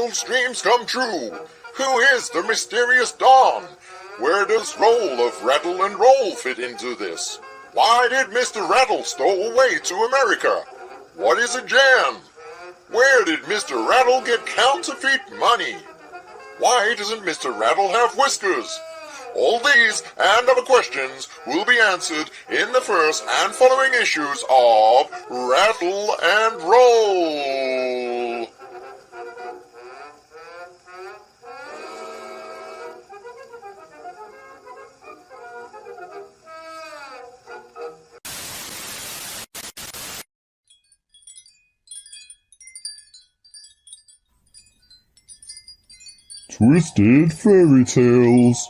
Rattle's dreams come true. Who is the mysterious Don? Where does roll of Rattle and Roll fit into this? Why did Mr. Rattle stow away to America? What is a jam? Where did Mr. Rattle get counterfeit money? Why doesn't Mr. Rattle have whiskers? All these and other questions will be answered in the first and following issues of Rattle and Roll. Twisted Fairy Tales.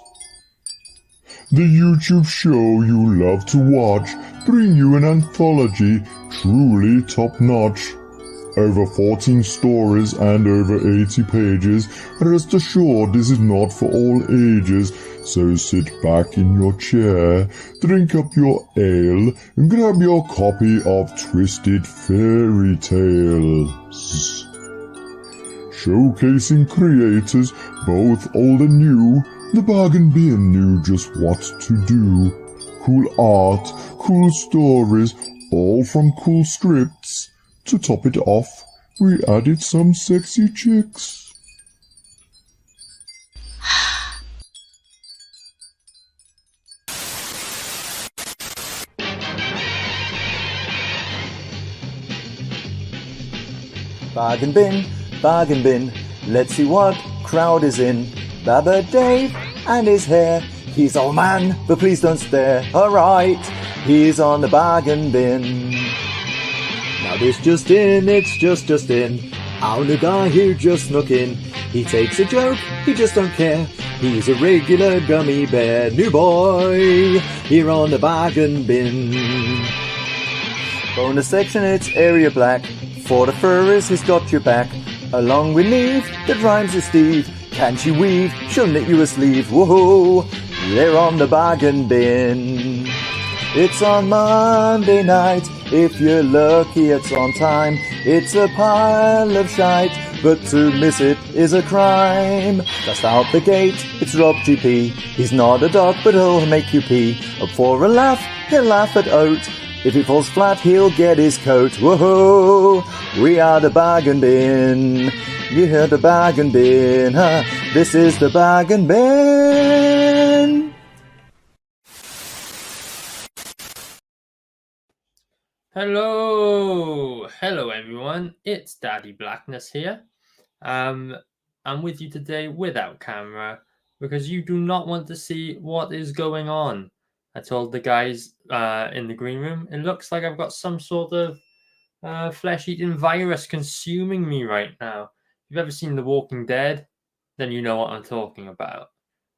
The YouTube show you love to watch, bring you an anthology truly top-notch. Over 14 stories and over 80 pages. Rest assured this is not for all ages, so sit back in your chair, drink up your ale, and grab your copy of Twisted Fairy Tales. Showcasing creators, both old and new, the bargain bin knew just what to do. Cool art, cool stories, all from cool scripts. To top it off, we added some sexy chicks. Bargain bin, let's see what crowd is in. Baba Dave and his hair, he's old man, but please don't stare. Alright, he's on the bargain bin. Now this just in, it's just in. Our new guy who just snuck in. He takes a joke, he just don't care. He's a regular gummy bear. New boy, here on the bargain bin. Bonus section, it's area black. For the furries, he's got your back. Along with Neve, that rhymes with Steve. Can't you weave? She'll knit you a sleeve. Whoa, they're on the bargain bin. It's on Monday night. If you're lucky, it's on time. It's a pile of shite, but to miss it is a crime. Just out the gate, it's Rob GP. He's not a dog, but he'll make you pee. Up for a laugh, he'll laugh at Oat. If it falls flat, he'll get his coat. Whoa, we are the bargain bin. You heard the bargain bin, huh? This is the bargain bin. Hello everyone. It's Daddy Blackness here. I'm with you today without camera because you do not want to see what is going on. I told the guys in the green room, it looks like I've got some sort of flesh-eating virus consuming me right now. If you've ever seen The Walking Dead, then you know what I'm talking about.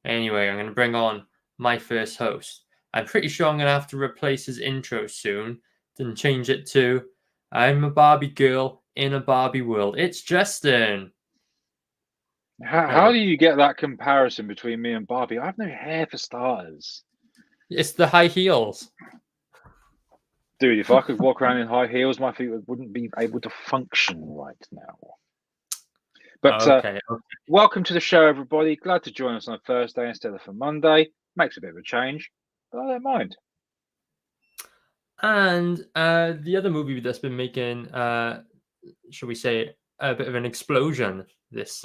Anyway, I'm going to bring on my first host. I'm pretty sure I'm going to have to replace his intro soon and change it to I'm a Barbie girl in a Barbie world. It's Justin. How do you get that comparison between me and Barbie? I have no hair for starters. It's the high heels. Dude, if I could walk around in high heels, my feet wouldn't be able to function right now. But okay. Welcome to the show, everybody. Glad to join us on a Thursday instead of a Monday. Makes a bit of a change, but I don't mind. And the other movie that's been making, shall we say, a bit of an explosion this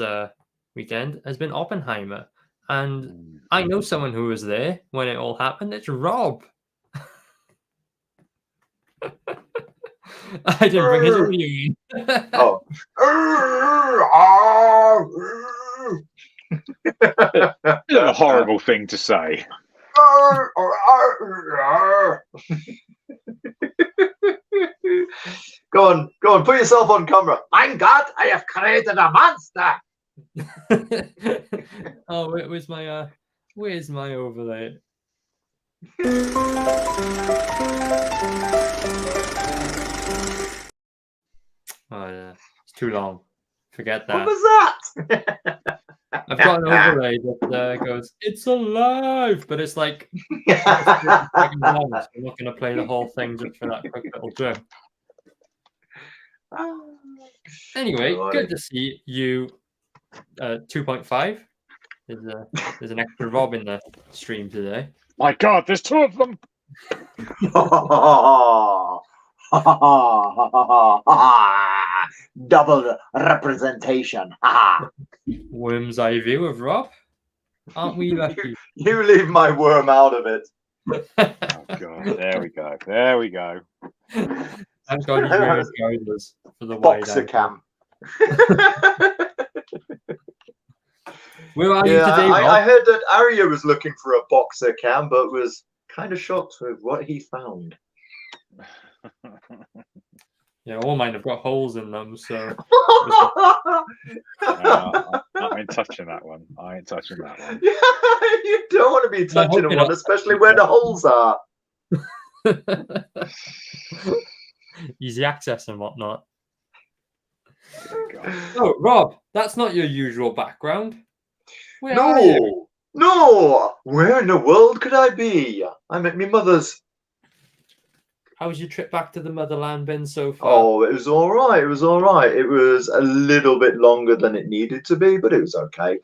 weekend has been Oppenheimer. And I know someone who was there when it all happened. It's Rob. I didn't bring his review in. Oh. A horrible thing to say. Go on, put yourself on camera. My God, I have created a monster. Oh, where's my overlay? Oh yeah, it's too long. Forget that. What was that? I've got an overlay that goes, "It's alive," but it's like 30 seconds long, so I'm not going to play the whole thing just for that quick little joke. Anyway, good to see you 2.5. There's an extra Rob in the stream today. My God, there's two of them. Double representation. Worm's eye view of Rob. Aren't we lucky? You leave my worm out of it. Oh God, there we go. There we go. Thank God he's wearing goggles for the wide Boxer angle. cam. Where are you Yeah, today, Rob? I heard that Arya was looking for a boxer cam, but was kind of shocked with what he found. Yeah, all mine have got holes in them, so I ain't touching that one. I ain't touching that one. You don't want to be I hope touching you're one, not- especially where the holes are. easy access and whatnot. Oh, God. Oh, Rob, that's not your usual background. Where are you? No! Where in the world could I be? I'm at my mother's. How's your trip back to the motherland been so far? Oh, it was all right. It was all right. It was a little bit longer than it needed to be, but it was okay.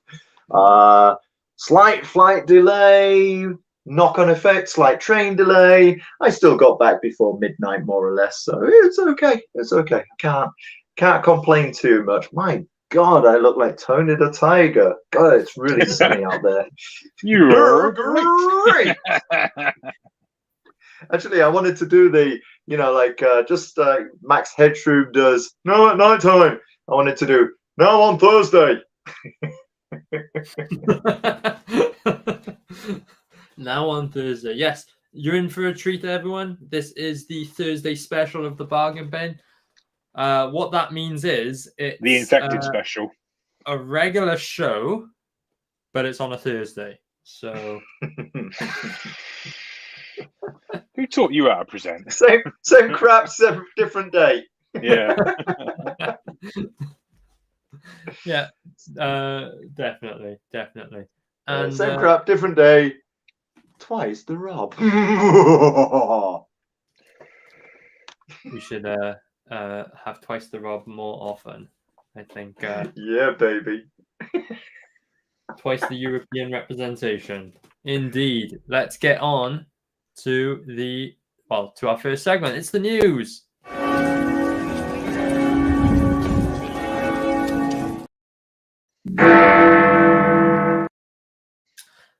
Slight flight delay, knock-on effect, slight train delay. I still got back before midnight, more or less, so it's okay. It's okay. Can't complain too much. My God, I look like Tony the Tiger. God, it's really sunny out there. You're great. Actually, I wanted to do the, just Max Headroom does. No, at night time. I wanted to do now on Thursday. Now on Thursday. Yes, you're in for a treat, everyone. This is the Thursday special of the Bargain Bin. What that means is it's the infected special. a regular show, but it's on a Thursday. So Who taught you how to present? Same crap, different day. Yeah. yeah, definitely. And same crap, different day. Twice the Rob. we should have twice the Rob more often. I think. Yeah, baby. Twice the European representation. Indeed. Let's get on to our first segment. It's the news.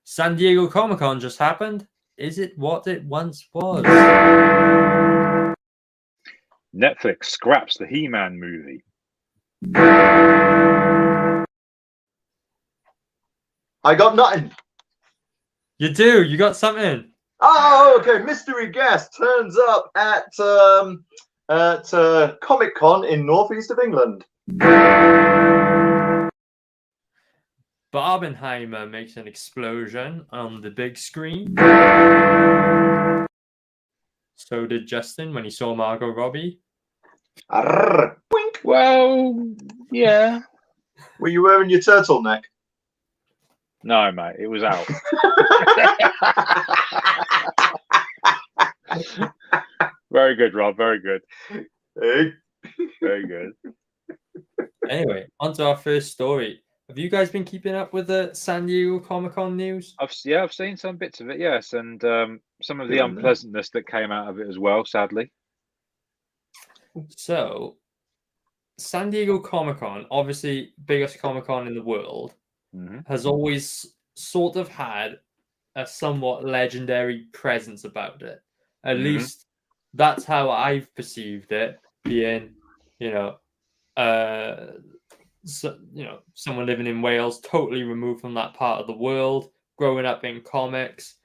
San Diego Comic-Con just happened. Is it what it once was? Netflix scraps the He-Man movie. I got nothing. You do. You got something. Oh, okay. Mystery guest turns up at Comic Con in northeast of England. Barbenheimer makes an explosion on the big screen. So did Justin when he saw Margot Robbie. Arrgh, wink. Well, yeah. Were you wearing your turtleneck? No, mate, it was out. Very good, Rob. Very good. Hey. Very good. Anyway, on to our first story. Have you guys been keeping up with the San Diego Comic-Con news? I've seen some bits of it, yes, and some of the Yeah, man. unpleasantness that came out of it as well, sadly. So, San Diego Comic-Con, obviously biggest Comic-Con in the world, has always sort of had a somewhat legendary presence about it. At least that's how I've perceived it, being, someone living in Wales, totally removed from that part of the world, growing up in comics,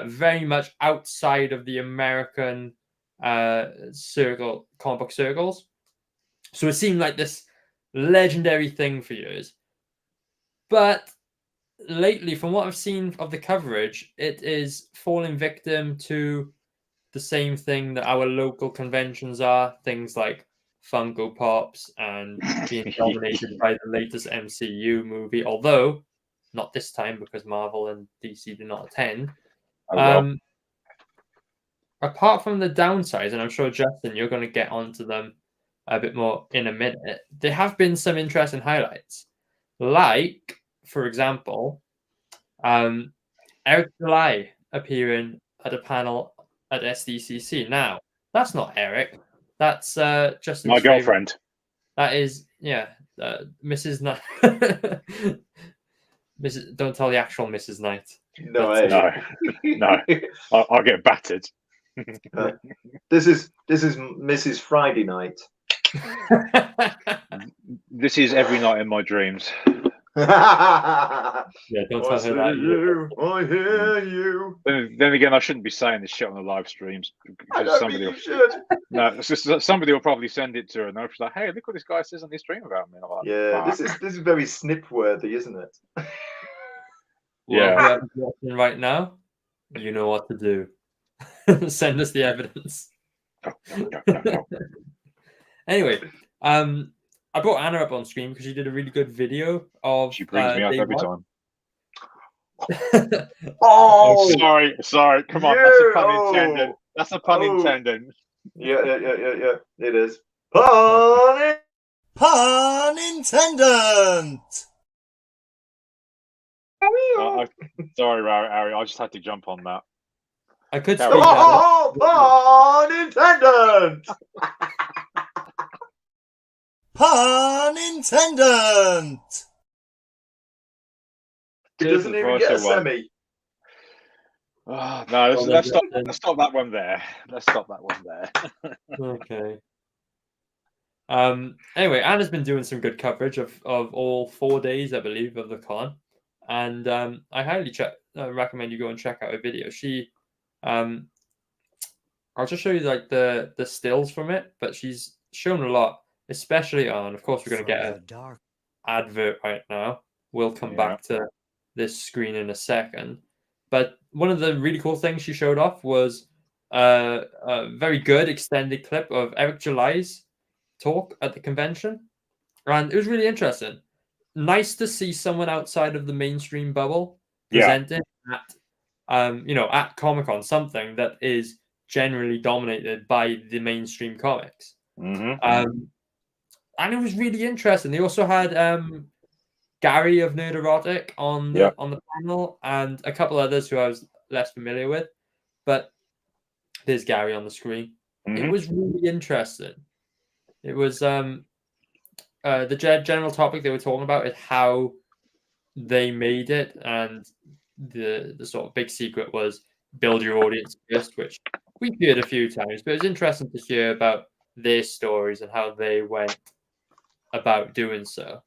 very much outside of the American comic book circles. So it seemed like this legendary thing for years. But lately, from what I've seen of the coverage, it is falling victim to the same thing that our local conventions are, things like Funko Pops and being dominated by the latest MCU movie, although not this time because Marvel and DC do not attend. Apart from the downsides, and I'm sure, Justin, you're going to get onto them a bit more in a minute, there have been some interesting highlights. Like, for example, Eric July appearing at a panel at SDCC. Now, that's not Eric. That's Justin's My favorite. girlfriend. That is, Mrs. Knight. Mrs. Don't tell the actual Mrs. Knight. No, No, I'll get battered. This is Mrs. Friday Night. This is every night in my dreams. Yeah, don't I tell her that. you, I hear you. Then again, I shouldn't be saying this shit on the live streams I because don't think you should. No, it's just somebody will probably send it to her, and she's like, "Hey, look what this guy says on this stream about me." Like, Yeah, fuck. this is very snip worthy, isn't it? Well, Yeah. whoever's watching right now, you know what to do. Send us the evidence. No. Anyway, I brought Anna up on screen because she did a really good video of. She brings me up day every one. time. Oh, Sorry. Come on, that's a pun intended. That's a pun intended. yeah. It is. Pun Pun intended. Sorry, Ari. I just had to jump on that. I could Carry speak Oh, pun intended. Pun intended. It doesn't even get a semi. Oh, no, let's stop that one there. Okay. Anyway, Anna's been doing some good coverage of all 4 days, I believe, of the con, and I highly recommend you go and check out her video. She, I'll just show you like the stills from it, but she's shown a lot, especially on. Of course, we're going to get an advert right now. We'll come back to this screen in a second, but one of the really cool things she showed off was a very good extended clip of Eric July's talk at the convention, and it was really interesting. Nice to see someone outside of the mainstream bubble presenting at at Comic-Con, something that is generally dominated by the mainstream comics. And it was really interesting. They also had Gary of Nerd Erotic on the panel, and a couple others who I was less familiar with, but there's Gary on the screen. It was really interesting. It was the general topic they were talking about is how they made it, and the sort of big secret was build your audience first, which we've heard a few times, but it was interesting to hear about their stories and how they went about doing so.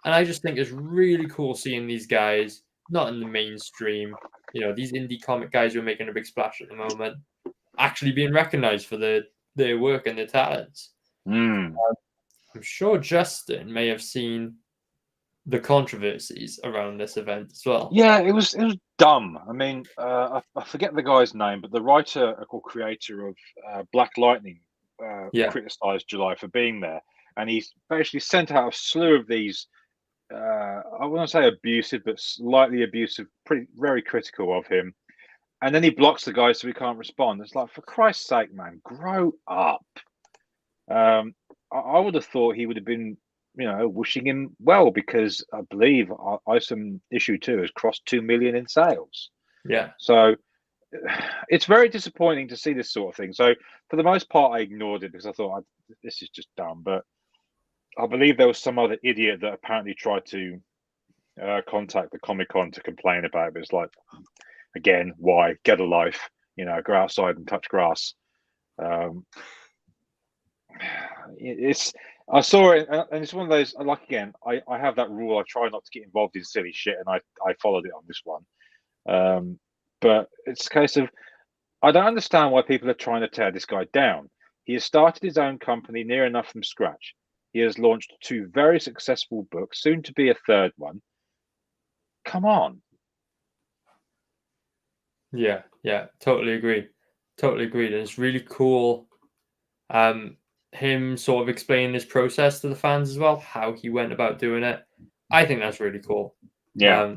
And I just think it's really cool seeing these guys not in the mainstream, these indie comic guys who are making a big splash at the moment, actually being recognized for their work and their talents. I'm sure Justin may have seen the controversies around this event as well. Yeah, it was dumb. I mean, I forget the guy's name, but the writer or creator of Black Lightning criticized July for being there, and he's basically sent out a slew of these. I wouldn't say abusive, but slightly abusive, very critical of him. And then he blocks the guy so he can't respond. It's like, for Christ's sake, man, grow up. I would have thought he would have been, wishing him well, because I believe Isom issue 2 has crossed 2 million in sales. Yeah. So it's very disappointing to see this sort of thing. So for the most part, I ignored it because I thought this is just dumb. But I believe there was some other idiot that apparently tried to contact the Comic-Con to complain about it. But it's like, again, why? Get a life. Go outside and touch grass. I saw it, and it's one of those. Like, again, I have that rule. I try not to get involved in silly shit, and I followed it on this one. But it's a case of, I don't understand why people are trying to tear this guy down. He has started his own company near enough from scratch. He has launched 2 very successful books, soon to be a 3rd one. Come on. Yeah, totally agree. And it's really cool him sort of explaining his process to the fans as well, how he went about doing it. I think that's really cool. Yeah.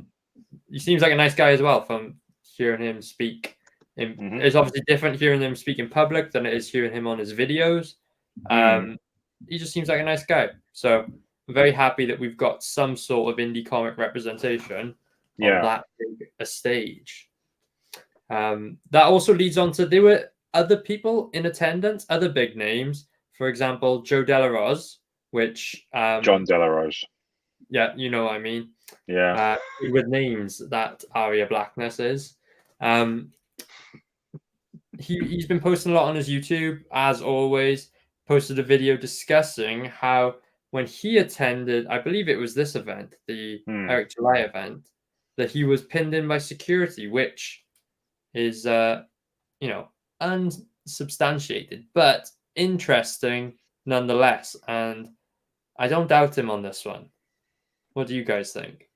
He seems like a nice guy as well, from hearing him speak. It's obviously different hearing him speak in public than it is hearing him on his videos. He just seems like a nice guy. So very happy that we've got some sort of indie comic representation on that big a stage. That also leads on to there were other people in attendance, other big names. For example, Joe Delarose, which John Delarose. Yeah, you know what I mean. Yeah. With names that Aria Blackness is. He's been posting a lot on his YouTube, as always. Posted a video discussing how when he attended, I believe it was this event, the Eric July event, that he was pinned in by security, which is, unsubstantiated, but interesting nonetheless. And I don't doubt him on this one. What do you guys think?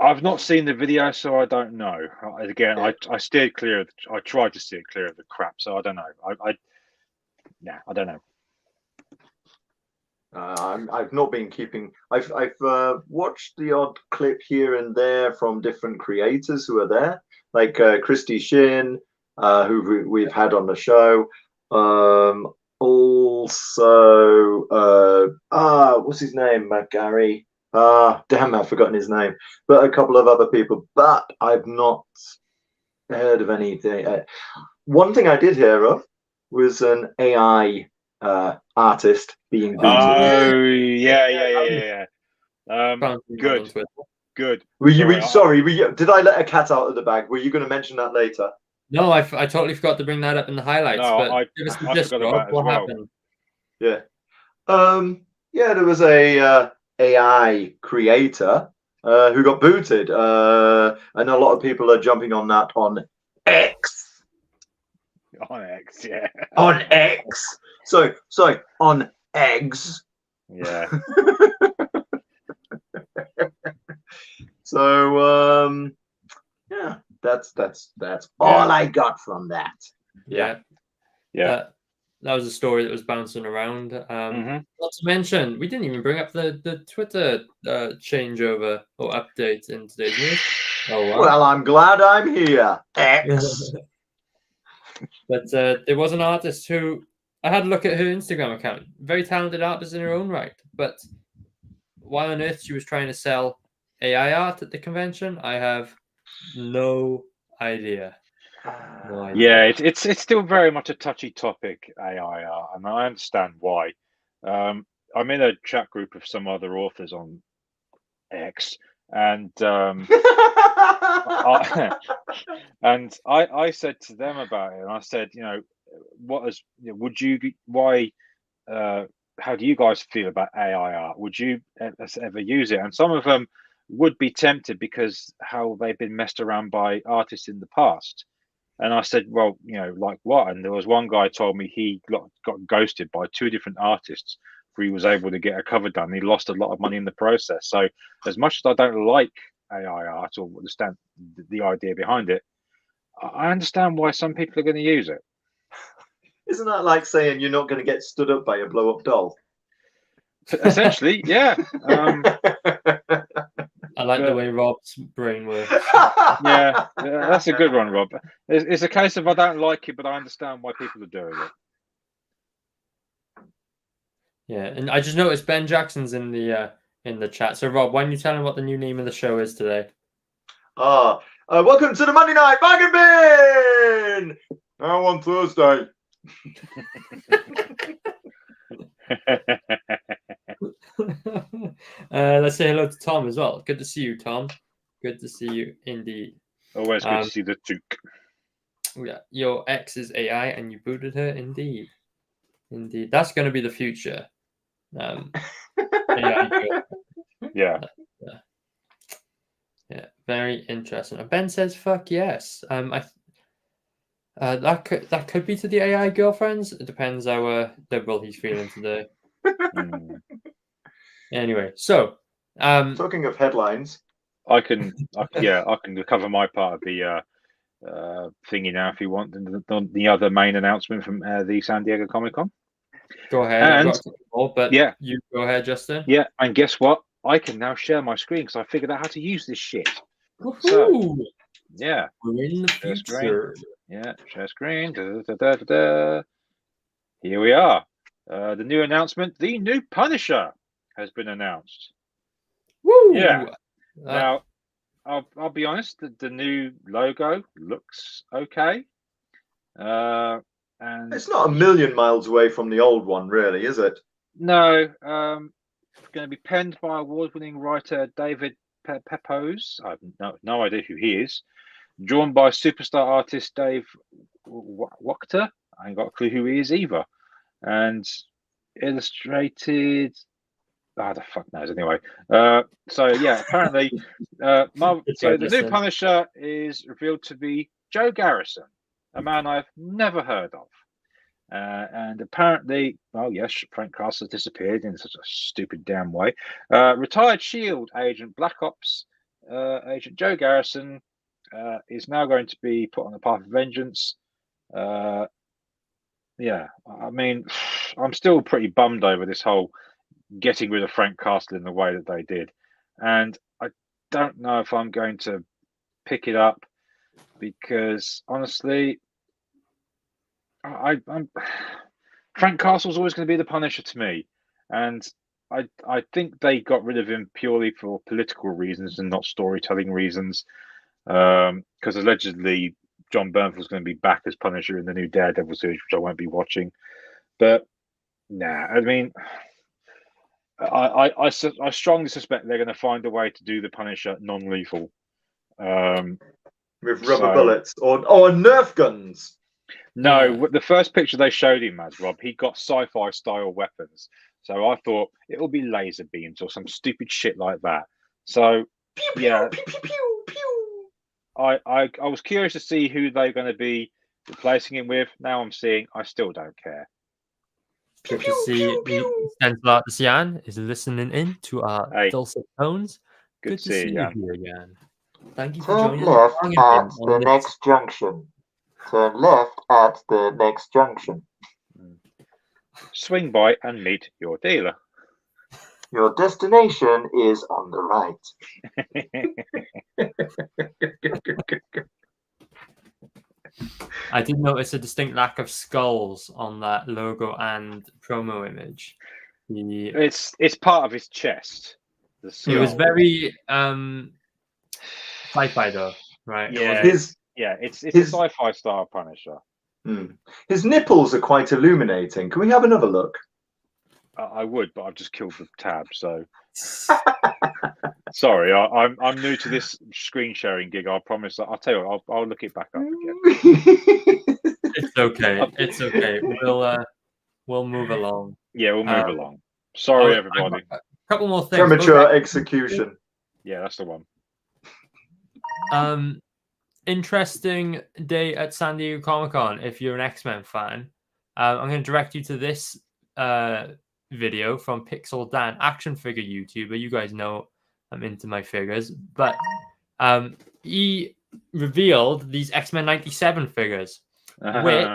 I've not seen the video, so I don't know. Again, I steered clear. I tried to steer clear of the crap, so I don't know. I don't know. I've not been keeping. I've watched the odd clip here and there from different creators who are there, like Christy Shin, who we've had on the show. Also, what's his name? Gary. Damn, I've forgotten his name. But a couple of other people. But I've not heard of anything. One thing I did hear of was an AI artist being booted. Oh yeah. Good. Were you sorry? Did I let a cat out of the bag? Were you going to mention that later? No, I totally forgot to bring that up in the highlights. No, but I forgot about it as well. Happened? Yeah. There was a AI creator who got booted, and a lot of people are jumping on that on X. On X, yeah. On X. So on eggs. Yeah. So yeah, that's all I got from that. Yeah. That was a story that was bouncing around. Not to mention, we didn't even bring up the Twitter changeover or update in today's news. Oh, wow. Well, I'm glad I'm here. X. But there was an artist who I had a look at her Instagram account. Very talented artist in her own right. But why on earth she was trying to sell AI art at the convention, I have no idea. Yeah, it's still very much a touchy topic, AI art, and I understand why. I'm in a chat group of some other authors on X, and I said to them about it, and I said, how do you guys feel about AI art? Would you ever use it? And some of them would be tempted because how they've been messed around by artists in the past. And I said, well, like what? And there was one guy told me he got ghosted by 2 different artists before he was able to get a cover done. He lost a lot of money in the process. So as much as I don't like AI art or understand the idea behind it, I understand why some people are going to use it. Isn't that like saying you're not going to get stood up by a blow-up doll? Essentially, yeah. I like the way Rob's brain works. Yeah, that's a good one, Rob. It's a case of I don't like it, but I understand why people are doing it. Yeah, and I just noticed Ben Jackson's in the chat. So, Rob, why don't you tell him what the new name of the show is today? Welcome to the Monday Night Bargain Bin! Now on Thursday. Let's say hello to Tom as well. Good to see you, Tom. Good to see you indeed. Always good to see the Duke. Yeah, your ex is AI and you booted her. Indeed. That's going to be the future. AI. Yeah. Yeah, very interesting. And Ben says, "Fuck yes." That could be to the AI girlfriends. It depends how liberal he's feeling today. Anyway, so talking of headlines, I can cover my part of the thingy now if you want. The other main announcement from the San Diego Comic-Con. Go ahead. And, I've got a couple more, but yeah, you go ahead, Justin. Yeah, and guess what? I can now share my screen because I figured out how to use this shit. Woohoo! So, yeah, we're in the future. Yeah, share screen. Here we are. The new announcement: the new Punisher has been announced. Woo! Yeah. Now, I'll be honest. The new logo looks okay. And it's not a million miles away from the old one, really, is it? No. It's going to be penned by award-winning writer David Pepose. I have no idea who he is. Drawn by superstar artist Dave Wachter. I ain't got a clue who he is either. And illustrated. Oh, the fuck knows anyway. So yeah, apparently, the new Punisher is revealed to be Joe Garrison, a man I've never heard of. And apparently, well, yes, Frank Castle has disappeared in such a stupid damn way. Retired SHIELD agent, Black Ops agent Joe Garrison is now going to be put on the path of vengeance. Yeah, I mean, I'm still pretty bummed over this whole getting rid of Frank Castle in the way that they did. And I don't know if I'm going to pick it up because, honestly, I'm Frank Castle's always going to be the Punisher to me, and I think they got rid of him purely for political reasons and not storytelling reasons. Because allegedly John Bernthal was going to be back as Punisher in the new Daredevil series, which I won't be watching. But nah, I mean, I strongly suspect they're going to find a way to do the Punisher non-lethal, with rubber bullets or Nerf guns. No, the first picture they showed him as, Rob, he got sci-fi style weapons. So I thought it'll be laser beams or some stupid shit like that. So pew, yeah, pew, pew, pew, pew. I was curious to see who they're going to be replacing him with. Now I'm seeing I still don't care. Good to see Central Artist Jan is listening in to our dulcet tones. Good to see you here, Jan. Thank you for joining us. Turn left at the next junction. Turn left at the next junction. Swing by and meet your dealer. Your destination is on the right. I did notice a distinct lack of skulls on that logo and promo image. It's part of his chest. It was very sci-fi though, right? Yeah, it's a sci-fi style Punisher. His nipples are quite illuminating. Can we have another look? I would, but I've just killed the tab, so sorry. I'm new to this screen sharing gig. I promise. I'll tell you what, I'll look it back up again. It's okay. It's okay. We'll move along. Yeah, we'll move along. Sorry, everybody. A couple more things. Premature execution. Yeah, that's the one. Interesting day at San Diego Comic-Con. If you're an X-Men fan, I'm going to direct you to this video from Pixel Dan, action figure YouTuber. You guys know I'm into my figures, but he revealed these X-Men 97 figures, which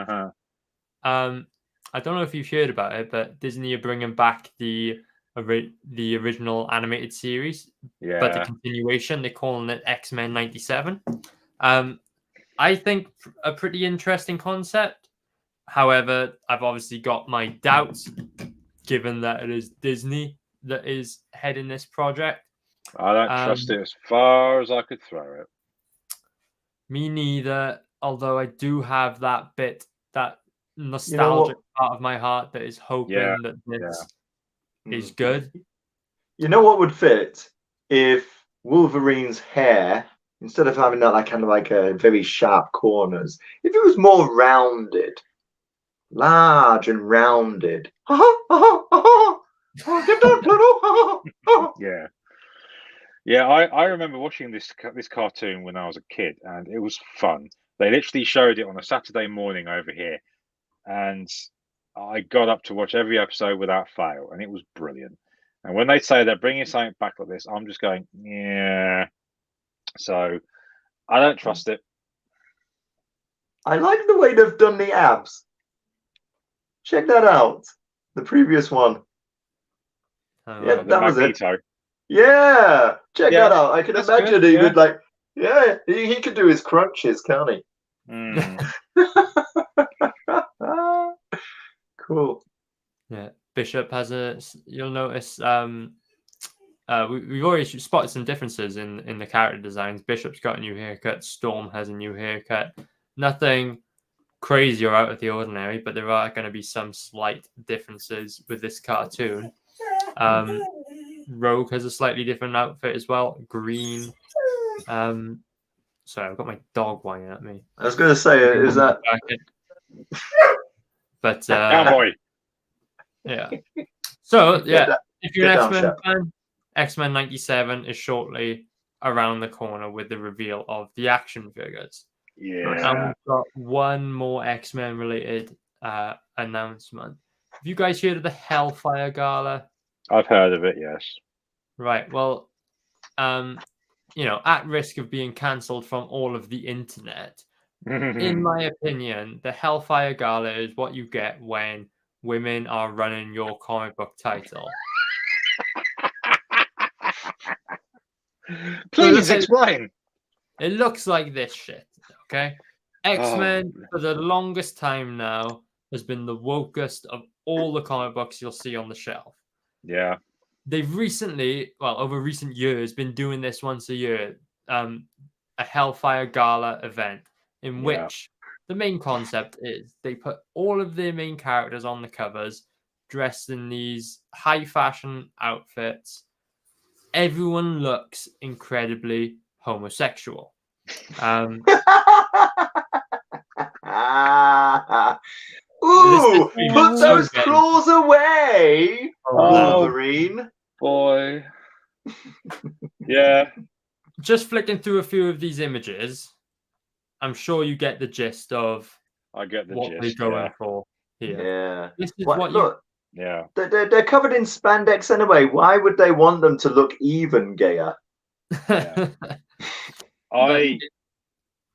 I don't know if you've heard about it, but Disney are bringing back the original animated series, but the continuation, they're calling it X-Men 97. I think a pretty interesting concept. However, I've obviously got my doubts, given that it is Disney that is heading this project. I don't trust it as far as I could throw it. Me neither, although I do have that nostalgic part of my heart that is hoping that this is good. You know what would fit? If Wolverine's hair, instead of having that kind of like a very sharp corners, if it was more rounded, large and rounded. Yeah, I remember watching this cartoon when I was a kid, and it was fun. They literally showed it on a Saturday morning over here, and I got up to watch every episode without fail, and it was brilliant. And when they say they're bringing something back like this, I'm just going, yeah. So I don't trust it. I like the way they've done the abs. Check that out. The previous one. Yeah, that was it. Yeah, check that out. I can imagine he would like. Yeah, he could do his crunches, can't he? Mm. Cool. Yeah. Bishop has a. You'll notice. We've already spotted some differences in the character designs. Bishop's got a new haircut. Storm has a new haircut. Nothing crazy or out of the ordinary, but there are going to be some slight differences with this cartoon. Rogue has a slightly different outfit as well, green. Sorry, I've got my dog whining at me. I was going to say, is that? But Cowboy. Yeah. So yeah, if you're an Get X-Men down, fan, X-Men '97 is shortly around the corner with the reveal of the action figures. Yeah. And we've got one more X-Men related announcement. Have you guys heard of the Hellfire Gala? I've heard of it, yes. Right. Well, at risk of being cancelled from all of the internet, in my opinion, the Hellfire Gala is what you get when women are running your comic book title. Please explain. It looks like this shit, okay? X-Men, for the longest time now, has been the wokest of all the comic books you'll see on the shelf. Yeah. They've recently, over recent years, been doing this once a year, a Hellfire Gala event, in which the main concept is they put all of their main characters on the covers, dressed in these high fashion outfits. Everyone looks incredibly homosexual. Ooh, put those claws away, Wolverine. Boy. Yeah. Just flicking through a few of these images, I'm sure you get the gist of I get the what gist, they're going for here. Yeah. This is Look, yeah. They're covered in spandex anyway. Why would they want them to look even gayer? Yeah.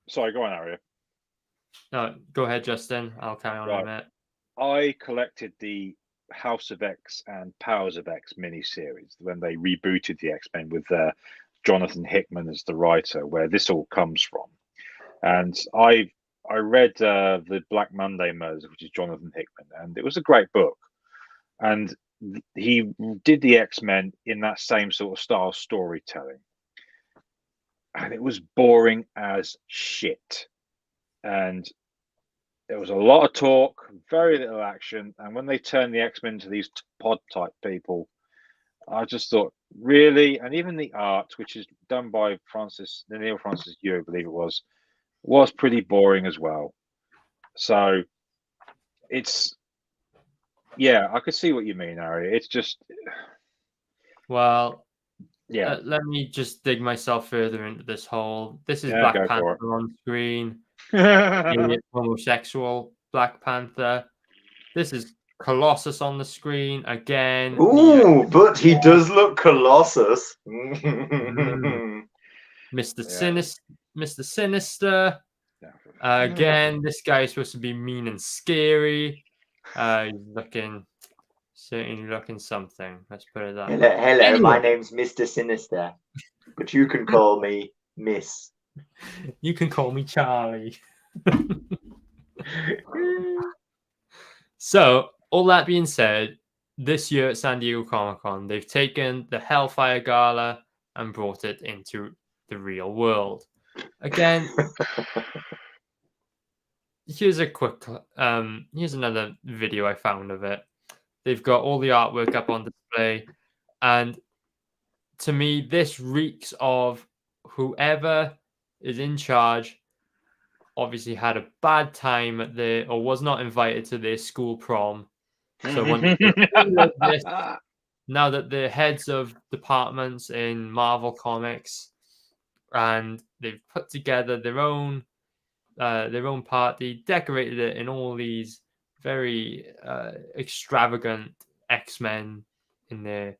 Sorry, go on, Aria. No, go ahead, Justin. I'll carry on in a minute. I collected the House of X and Powers of X miniseries when they rebooted the X-Men with Jonathan Hickman as the writer, where this all comes from. And I read the Black Monday Murders, which is Jonathan Hickman, and it was a great book. And he did the X-Men in that same sort of style storytelling. And it was boring as shit. And there was a lot of talk, very little action. And when they turned the X-Men into these pod type people, I just thought, really? And even the art, which is done by Neil Francis Yu, I believe it was pretty boring as well. So it's, I could see what you mean, Ari. It's just, well, let me just dig myself further into this hole. This is Black Panther on screen. Homosexual Black Panther. This is Colossus on the screen again. Ooh, but he does look Colossus. Mr. Sinister. Again, this guy is supposed to be mean and scary. He's certainly looking something. Let's put it that way. Hello, anyway. My name's Mr. Sinister, but you can call me Miss. You can call me Charlie. So, all that being said, this year at San Diego Comic-Con, they've taken the Hellfire Gala and brought it into the real world. Again, here's another video I found of it. They've got all the artwork up on display, and to me, this reeks of whoever is in charge obviously had a bad time or was not invited to their school prom. So now that the heads of departments in Marvel Comics, and they've put together their own party, decorated it in all these very extravagant X-Men in their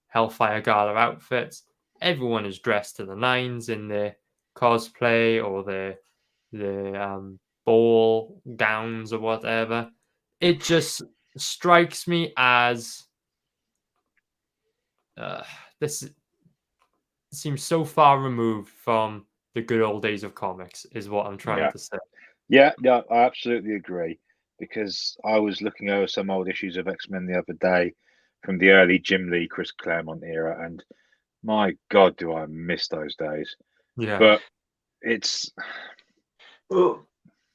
Hellfire Gala outfits. Everyone is dressed to the nines in their cosplay or their ball gowns or whatever. It just strikes me as this seems so far removed from the good old days of comics, is what I'm trying to say. Yeah, I absolutely agree. because I was looking over some old issues of X-Men the other day from the early Jim Lee, Chris Claremont era, and my God, do I miss those days. Yeah. But it's... Well,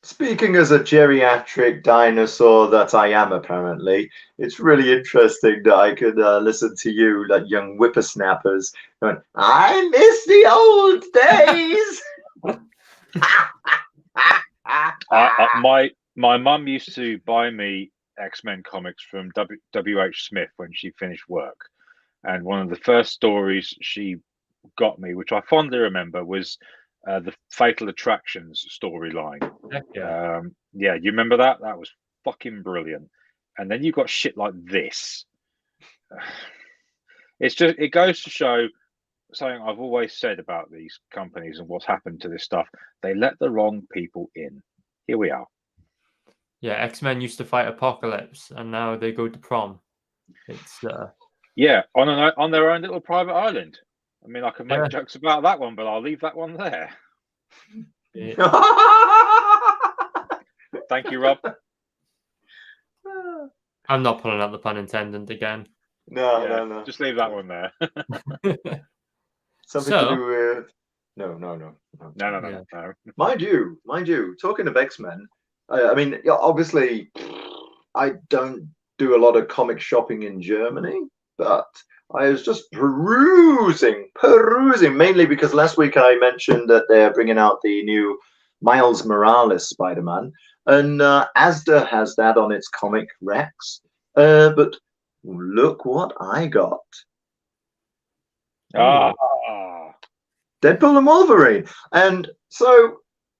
speaking as a geriatric dinosaur that I am, apparently, it's really interesting that I could listen to you, like young whippersnappers, going, I miss the old days. My mum used to buy me X-Men comics from W.H. Smith when she finished work. And one of the first stories she got me, which I fondly remember, was the Fatal Attractions storyline. Yeah. Yeah, you remember that? That was fucking brilliant. And then you got shit like this. It goes to show something I've always said about these companies and what's happened to this stuff. They let the wrong people in. Here we are. Yeah, X-Men used to fight Apocalypse, and now they go to prom. It's yeah, on their own little private island. I mean, I can make Yeah. jokes about that one, but I'll leave that one there. Thank you, Rob. I'm not pulling out the pun intended again. No. Just leave that one there. Something to do with... No. Mind you, talking of X-Men, I mean, obviously, I don't do a lot of comic shopping in Germany, but I was just perusing, mainly because last week I mentioned that they're bringing out the new Miles Morales Spider-Man, and Asda has that on its comic Rex. But look what I got. Deadpool and Wolverine. And so,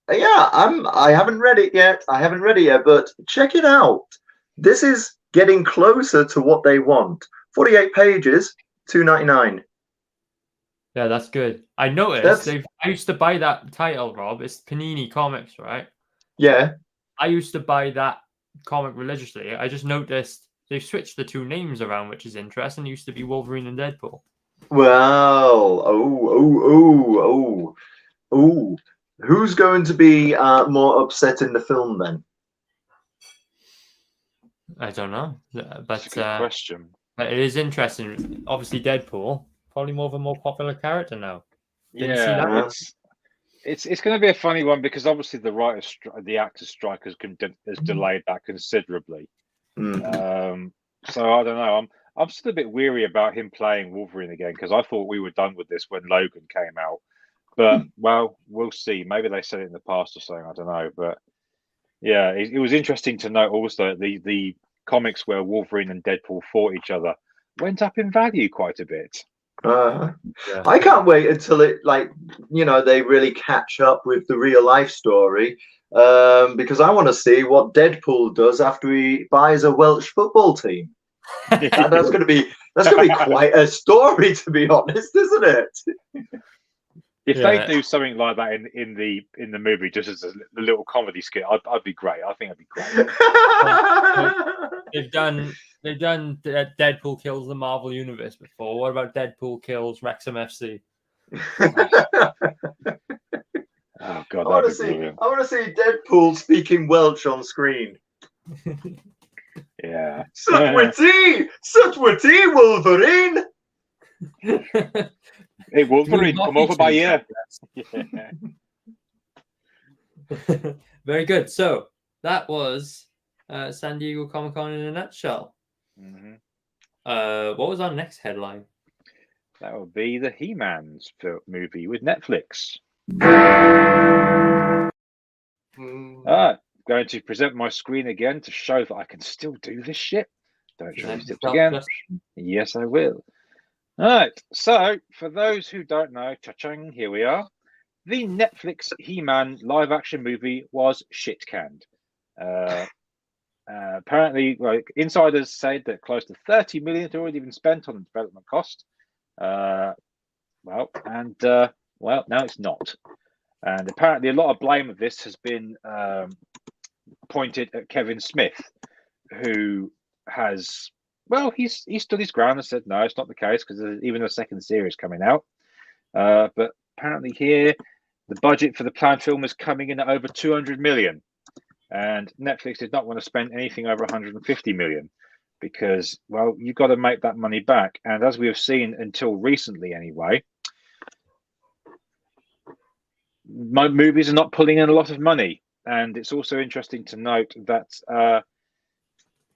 yeah, I haven't read it yet. But check it out. This is getting closer to what they want. 48 pages, $2.99. Yeah, that's good. I noticed I used to buy that title, Rob. It's Panini Comics, right? Yeah. I used to buy that comic religiously. I just noticed they've switched the two names around, which is interesting. It used to be Wolverine and Deadpool. Well, who's going to be more upset in the film then? I don't know, but a good question. But it is interesting. Obviously, Deadpool probably more of a more popular character now. Didn't you see that? It's going to be a funny one because obviously the actors' strike has delayed that considerably. So I don't know. I'm still a bit weary about him playing Wolverine again because I thought we were done with this when Logan came out. But well, we'll see. Maybe they said it in the past or something. I don't know. But yeah, it was interesting to note also the comics where Wolverine and Deadpool fought each other went up in value quite a bit. I can't wait until it, they really catch up with the real life story, because I want to see what Deadpool does after he buys a Welsh football team. That's going to be quite a story, to be honest, isn't it? If they do something like that in the movie, just as a little comedy skit, I'd be great. I think it'd be great. They've done Deadpool kills the Marvel Universe before. What about Deadpool kills Wrexham FC? Oh God, I want to see Deadpool speaking Welsh on screen. Yeah. Such witty, Wolverine. Hey, Wolverine, come over by here. Very good. So that was San Diego Comic-Con in a nutshell. What was our next headline? That would be the He-Man's movie with Netflix. Going to present my screen again to show that I can still do this shit. Don't show me tips again. Yes, I will. All right. So, for those who don't know, cha-ching, here we are. The Netflix He-Man live-action movie was shit-canned. Apparently, insiders said that close to $30 million had already been spent on the development cost. Now it's not. And apparently, a lot of blame of this has been pointed at Kevin Smith, who has, he stood his ground and said, no, it's not the case because there's even a second series coming out. But apparently here, the budget for the planned film is coming in at over $200 million. and Netflix did not want to spend anything over 150 million because, well, you've got to make that money back. And as we have seen until recently anyway, my movies are not pulling in a lot of money. And it's also interesting to note that,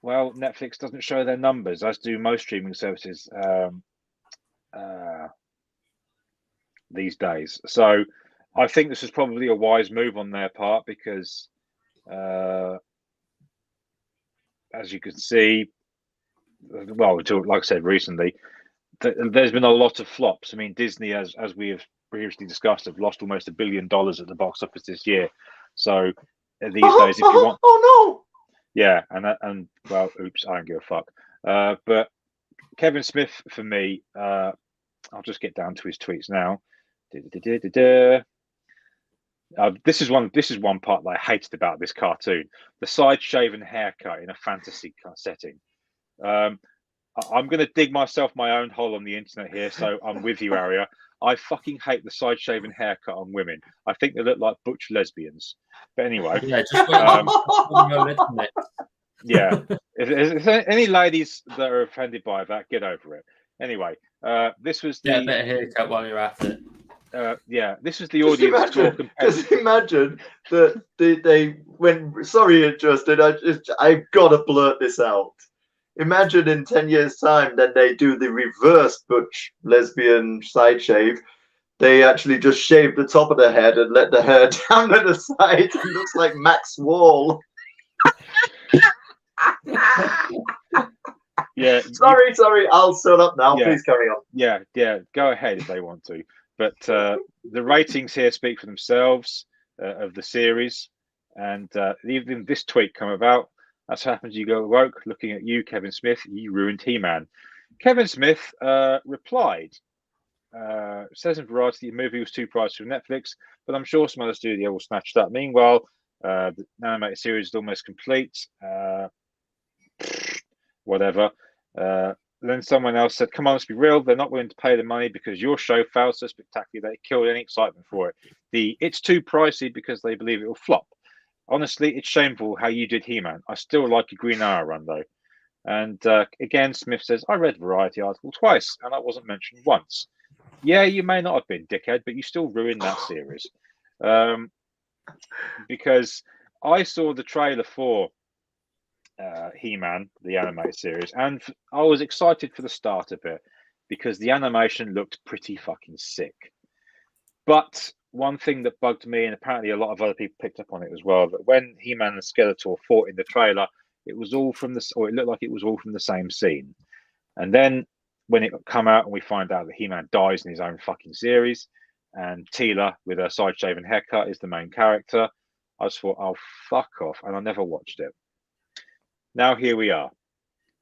well, Netflix doesn't show their numbers, as do most streaming services these days. So I think this is probably a wise move on their part because, as you can see, well, like I said recently, there's been a lot of flops. I mean, Disney, as we have previously discussed, have lost almost $1 billion at the box office this year. So these days, if you want, yeah, and well, oops, I don't give a fuck. But Kevin Smith, for me, I'll just get down to his tweets now. This is one part that I hated about this cartoon: the side-shaven haircut in a fantasy setting. I'm going to dig myself my own hole on the internet here, so I'm with you, Aria. I fucking hate the side-shaven haircut on women. I think they look like butch lesbians. But anyway, yeah, just yeah. If any ladies that are offended by that, get over it. Anyway, this was the a bit of haircut while you're at it. Yeah, this is the audience score. Just imagine that they went. Sorry, Justin. I've got to blurt this out. Imagine in 10 years' time, then they do the reverse butch lesbian side shave. They actually just shave the top of the head and let the hair down at the side. It looks like Max Wall. Yeah. Sorry. I'll shut up now. Yeah, please carry on. Yeah. Go ahead if they want to. But the ratings here speak for themselves of the series. And even this tweet come about. That's what happens. You go woke. Looking at you, Kevin Smith. You ruined He-Man. Kevin Smith replied. Says in Variety, the movie was too pricey for Netflix, but I'm sure some other studio will snatch that. Meanwhile, the animated series is almost complete. Whatever. Then someone else said, "Come on, let's be real. They're not willing to pay the money because your show failed so spectacularly that it killed any excitement for it. It's too pricey because they believe it will flop. Honestly, it's shameful how you did He-Man. I still like a Green Arrow run though." And again, Smith says, "I read Variety article twice, and I wasn't mentioned once." Yeah, you may not have been, dickhead, but you still ruined that series. Because I saw the trailer for He-Man, the animated series, and I was excited for the start of it because the animation looked pretty fucking sick. But one thing that bugged me, and apparently a lot of other people picked up on it as well, that when He-Man and Skeletor fought in the trailer, it was all from it looked like it was all from the same scene. And then when it come out and we find out that He-Man dies in his own fucking series, and Teela with her side-shaven haircut is the main character, I just thought, oh, fuck off, and I never watched it. Now here we are.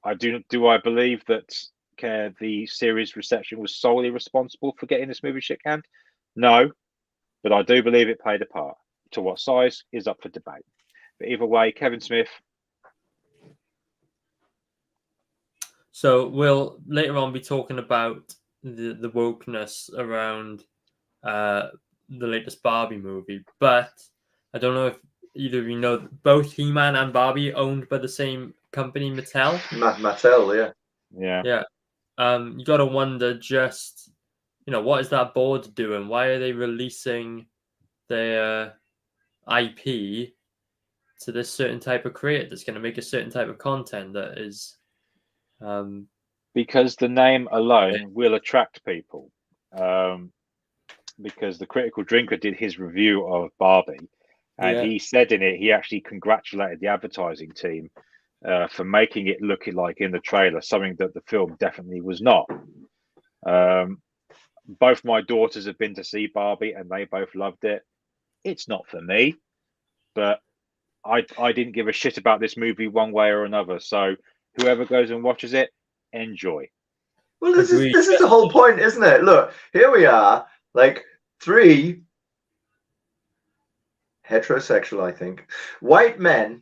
I believe that the series reception was solely responsible for getting this movie shit canned? No, but I do believe it played a part. To what size is up for debate. But either way, Kevin Smith. So we'll later on be talking about the wokeness around the latest Barbie movie, but I don't know if either of you know, both He-Man and Barbie owned by the same company, Mattel. Mattel, yeah. You got to wonder, just what is that board doing? Why are they releasing their IP to this certain type of creator that's going to make a certain type of content that is because the name alone will attract people. Because the Critical Drinker did his review of Barbie, and he said in it, he actually congratulated the advertising team for making it look like in the trailer, something that the film definitely was not. Both my daughters have been to see Barbie, and they both loved it. It's not for me, but I didn't give a shit about this movie one way or another. So whoever goes and watches it, enjoy. Well, this is the whole point, isn't it? Look, here we are, like 3 heterosexual, I think, white men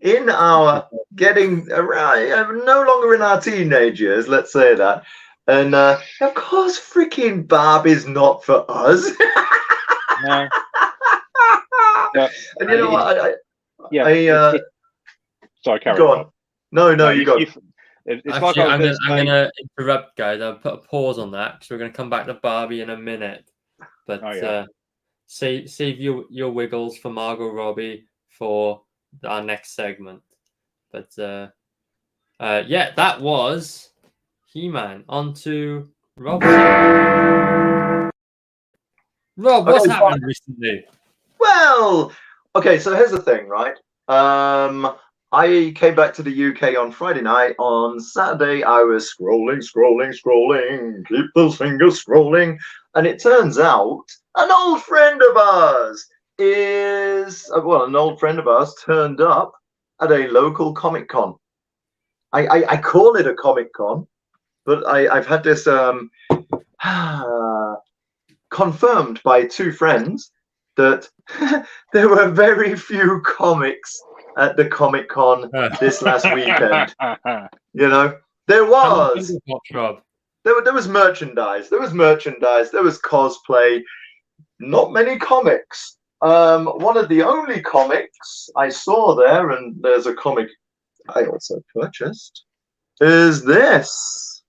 in our getting around, no longer in our teenage years, let's say that. And of course, freaking Barbie's not for us. No. And you know what? Yeah. Sorry, carry go on. No, you go. It's Actually, like I'm gonna interrupt, guys. I'll put a pause on that because we're gonna come back to Barbie in a minute. But save your wiggles for Margot Robbie for our next segment. But yeah, that was He-Man. On to Rob. Rob, what's happened recently? Well, okay, so here's the thing, right? I came back to the UK on Friday night. On Saturday, I was scrolling, keep those fingers scrolling. And it turns out an old friend of ours turned up at a local Comic Con. I call it a Comic Con, but I've had this confirmed by two friends that there were very few comics at the Comic Con this last weekend. You know, there was merchandise. There was cosplay. Not many comics. One of the only comics I saw there, and there's a comic I also purchased, is this.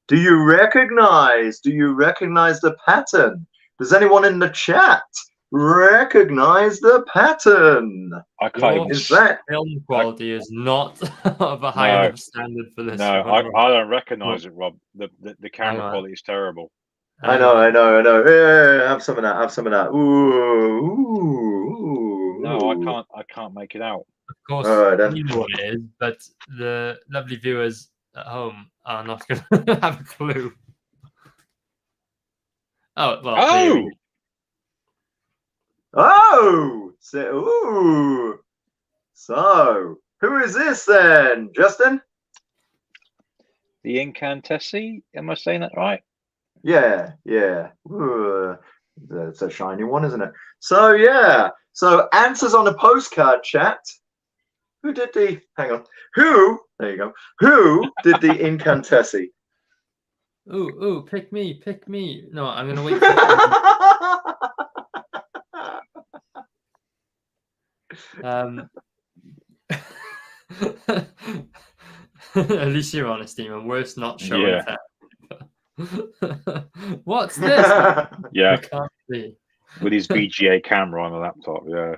Do you recognize the pattern? Does anyone in the chat recognize the pattern? I can't. Film quality is not of a high enough standard for this. No, I don't recognize it, Rob. The camera quality is terrible. I know. Yeah, have some of that. Ooh. No, I can't make it out. Of course, you know what it is, but the lovely viewers at home are not going to have a clue. Oh, well. So, who is this then, Justin? The Incantessi? Am I saying that right? Yeah. Ooh, it's a shiny one, isn't it? So, yeah. So, answers on the postcard chat. Who did the... Hang on. There you go. Who did the Incantessi? Ooh, pick me. No, I'm going to wait for at least you're honest, Demon. Worse not showing that. What's this? Yeah. I can't see. With his VGA camera on the laptop, yeah.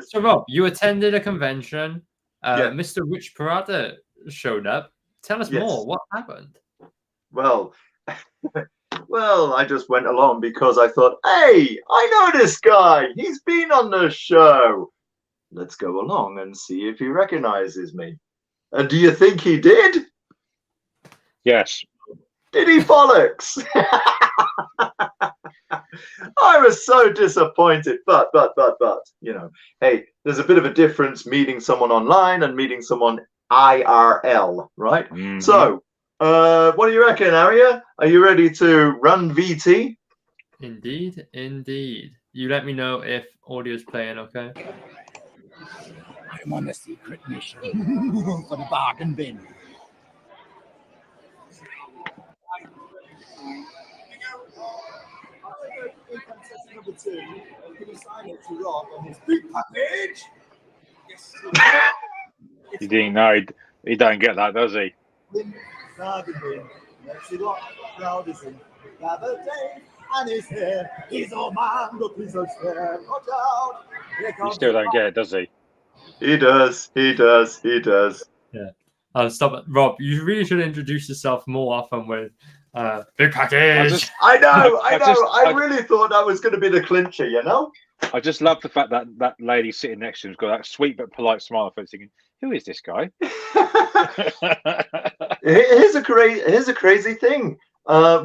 So, Rob, you attended a convention. Mr. Rich Parada showed up. Tell us more. What happened? Well, I just went along because I thought, hey, I know this guy. He's been on the show. Let's go along and see if he recognizes me. And do you think he did? Yes. Did he bollocks? I was so disappointed, but, you know, hey, there's a bit of a difference meeting someone online and meeting someone IRL, right? Mm-hmm. So, what do you reckon, Arya? Are you ready to run VT? Indeed. You let me know if audio's playing, okay? I'm on a secret mission for the bargain bin. Number 2, can you sign it to Rob on his big package? Yes. He didn't know. He don't get that, does he? Crowd is in. Gather Dave and he's here. He's all man, but please don't stare. Watch out. He still don't get it, does he? He does. Yeah. Stop it. Rob, you really should introduce yourself more often with big package. I know. I really thought that was going to be the clincher, you know? I just love the fact that that lady sitting next to him's got that sweet but polite smile. I'm thinking, who is this guy? Here's a crazy thing.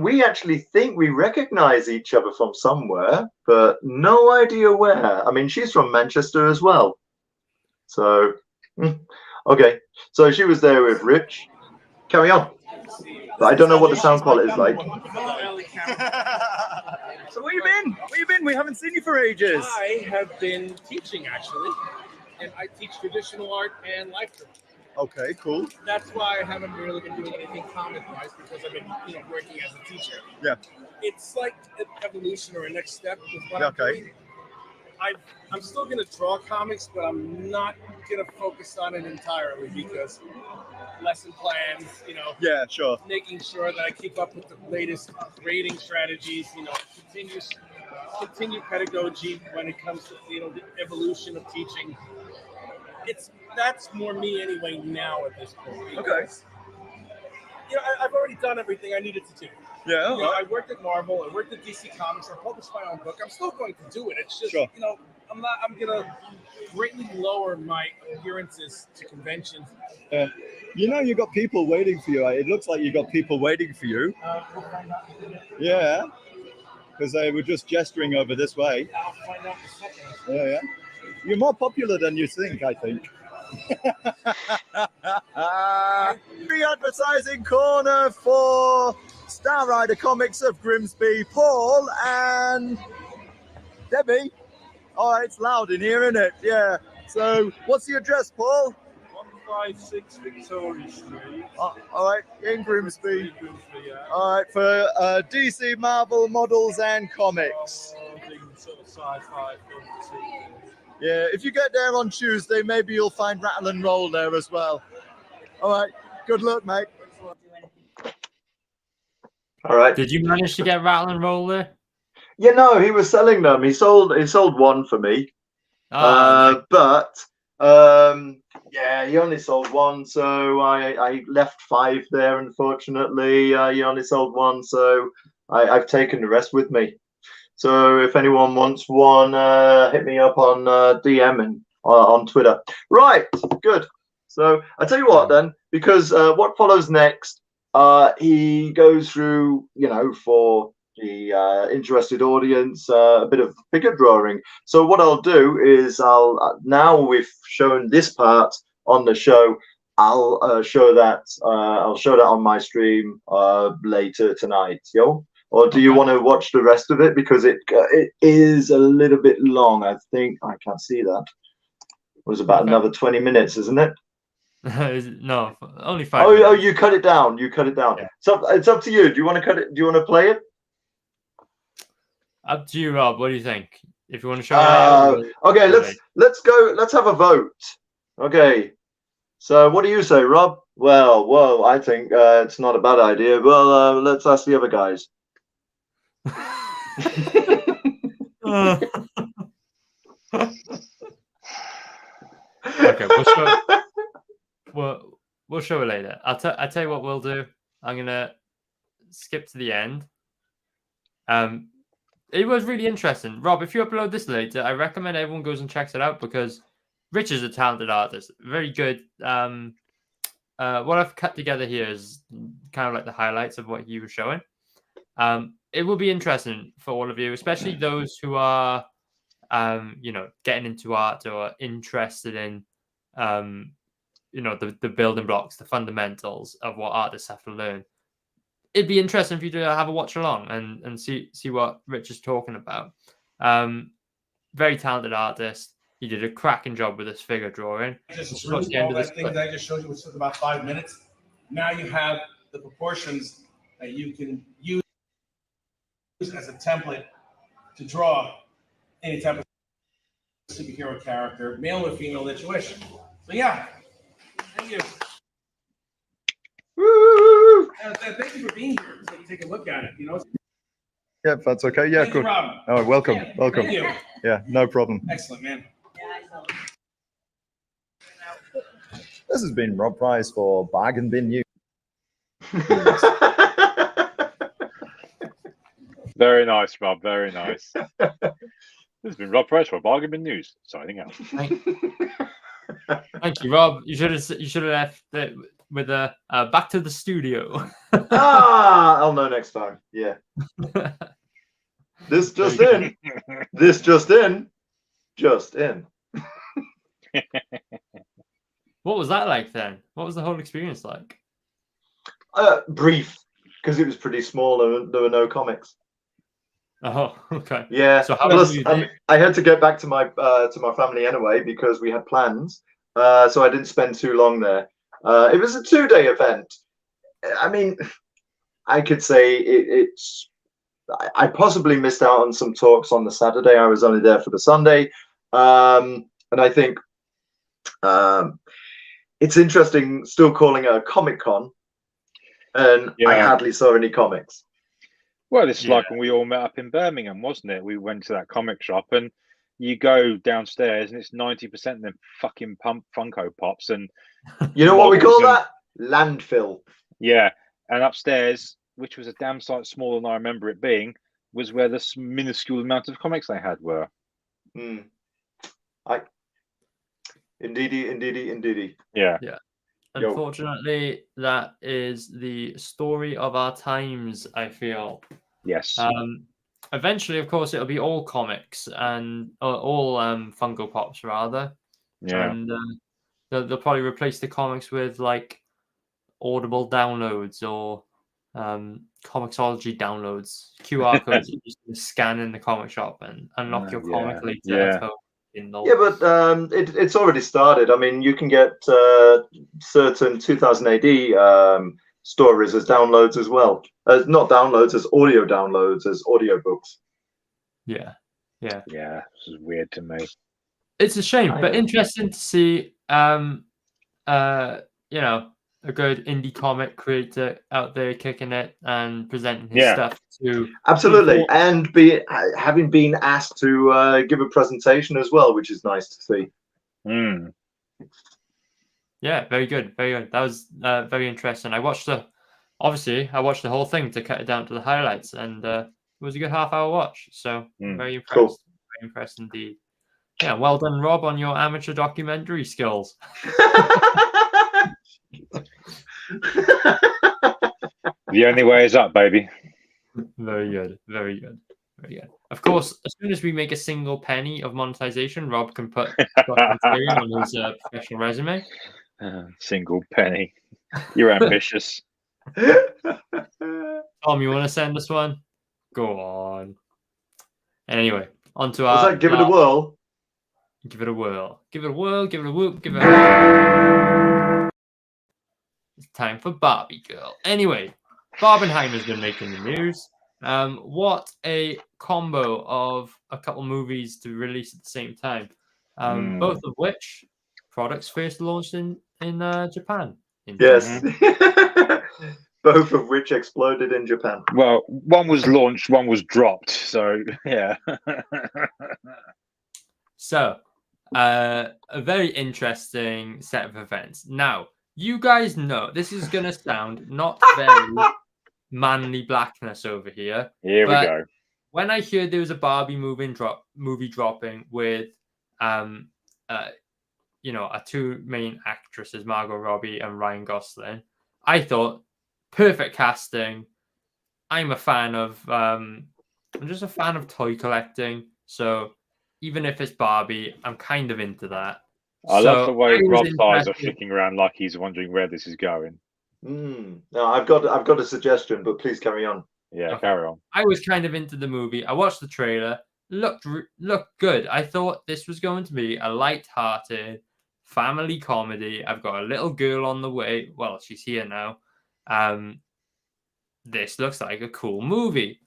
We actually think we recognize each other from somewhere, but no idea where. I mean, she's from Manchester as well. So, okay. So she was there with Rich. Carry on. But I don't know what the sound quality is like. So where you been? We haven't seen you for ages. I have been teaching, actually. And I teach traditional art and life drawing. Okay, cool. That's why I haven't really been doing anything comic-wise, because I've been, working as a teacher. Yeah. It's like an evolution or a next step with what I'm doing. I'm still going to draw comics, but I'm not going to focus on it entirely because lesson plans, Yeah, sure. making sure that I keep up with the latest grading strategies, continue pedagogy when it comes to the evolution of teaching. That's more me anyway now at this point. Okay. I've already done everything I needed to do. Yeah. I worked at Marvel. I worked at DC Comics. I published my own book. I'm still going to do it. It's just, Sure. I'm gonna greatly lower my appearances to conventions. Yeah. You got people waiting for you. It looks like you got people waiting for you. Yeah. Because they were just gesturing over this way. I'll find out in a second. Yeah. You're more popular than you think, I think. Free advertising corner for Star Rider Comics of Grimsby, Paul and Debbie. Oh, it's loud in here, isn't it? Yeah. So, what's the address, Paul? 156 Victoria Street. All right, in Grimsby. Yeah. All right, for DC, Marvel, models, and comics. Sort of sci-fi, fantasy. Yeah, if you get there on Tuesday, maybe you'll find Rattle and Roll there as well. All right, good luck, mate. All right. Did you manage to get Rattle and Roll there? Yeah, no, he was selling them. He sold one for me. But yeah, he only sold one, so I left 5 there. Unfortunately, he only sold one, so I've taken the rest with me. So if anyone wants one, hit me up on DM and on Twitter. Right, good. So I tell you what then, because what follows next, he goes through, for the interested audience, a bit of figure drawing. So what I'll do is now we've shown this part on the show, I'll show that on my stream later tonight, yo. Or do you want to watch the rest of it, because it is a little bit long? I think I can't see that. It was about another 20 minutes, isn't it? No, only 5 Oh, minutes. oh, you cut it down. Yeah. So it's up to you. Do you want to cut it? Do you want to play it? Up to you, Rob. What do you think? If you want to show it. Okay, let's go. Let's have a vote. Okay. So what do you say, Rob? Well, I think it's not a bad idea. Well, let's ask the other guys. Okay, we'll show it later. I'll tell you what we'll do. I'm gonna skip to the end. It was really interesting, Rob. If you upload this later, I recommend everyone goes and checks it out, because Rich is a talented artist, very good. What I've cut together here is kind of like the highlights of what he was showing. It will be interesting for all of you, especially those who are, getting into art or interested in, the building blocks, the fundamentals of what artists have to learn. It'd be interesting for you to have a watch along and see what Rich is talking about. Very talented artist. He did a cracking job with this figure drawing. Just all that thing that I just showed you, which took about 5 minutes. Now you have the proportions that you can use as a template to draw any type of superhero character, male or female, that you wish. So yeah, thank you. Woo! Thank you for being here. So you take a look at it. Yeah, if that's okay. Yeah, Thank good. you, Rob. Oh, welcome. Thank you. Yeah, no problem. Excellent, man. This has been Rob Price for Bargain Bin News. Very nice, Rob. Very nice. This has been Rob Price for Bargain Bin News. Signing out. Thank you, Rob. You should have left it with a back to the studio. I'll know next time. Yeah. This just in. This just in. Just in. What was that like then? What was the whole experience like? Brief, because it was pretty small and there were no comics. Oh, okay. Yeah. So how plus, did you I had to get back to my family anyway, because we had plans. So I didn't spend too long there. It was a 2-day event. I mean, I could say it's I possibly missed out on some talks on the Saturday. I was only there for the Sunday. And I think it's interesting still calling it a Comic Con, and I hardly saw any comics. Well, it's like when we all met up in Birmingham, wasn't it? We went to that comic shop, and you go downstairs, and it's 90% of them fucking Funko Pops, and you know what we call that? Landfill. Yeah, and upstairs, which was a damn sight smaller than I remember it being, was where the minuscule amount of comics they had were. Indeedy. Yeah. Unfortunately, that is the story of our times, I feel. Yes. Eventually, of course, it'll be all comics and all Funko Pops, rather. Yeah. And they'll probably replace the comics with like Audible downloads or Comixology downloads, QR codes you just scan in the comic shop and unlock your comic later at home. Yeah, but it's already started. I mean, you can get certain 2000 AD stories as downloads as well. Not downloads, as audio downloads, as audiobooks. Yeah. This is weird to me. It's a shame, but interesting to see. A good indie comic creator out there kicking it and presenting his stuff to absolutely people. And having been asked to give a presentation as well, which is nice to see. Yeah, very good. That was very interesting. I watched the whole thing to cut it down to the highlights, and it was a good half-hour watch. So very impressed. Cool. Very impressed indeed. Yeah, well done, Rob, on your amateur documentary skills. The only way is up, baby. Very good. Of course, as soon as we make a single penny of monetization, Rob can put on his professional resume. Single penny. You're ambitious. Tom, you want to send us one? Go on. Anyway, on to our... give it a whirl. Give it a whirl. Give it a whirl. Give it a whoop. Give it a... It's time for Barbie Girl. Anyway, Barbenheimer's been making the news. What a combo of a couple movies to release at the same time. Both of which products first launched in Japan. Yes. Both of which exploded in Japan. Well, one was launched, one was dropped. So, yeah. So, a very interesting set of events. Now, you guys know this is going to sound not very manly blackness over here. Here we go. When I heard there was a Barbie movie dropping with, our two main actresses, Margot Robbie and Ryan Gosling, I thought perfect casting. I'm just a fan of toy collecting. So even if it's Barbie, I'm kind of into that. I love the way Rob's eyes are flicking around like he's wondering where this is going. No, I've got a suggestion, but please carry on. Yeah, carry on. I was kind of into the movie. I watched the trailer. Looked good. I thought this was going to be a light-hearted family comedy. I've got a little girl on the way. Well, she's here now. This looks like a cool movie.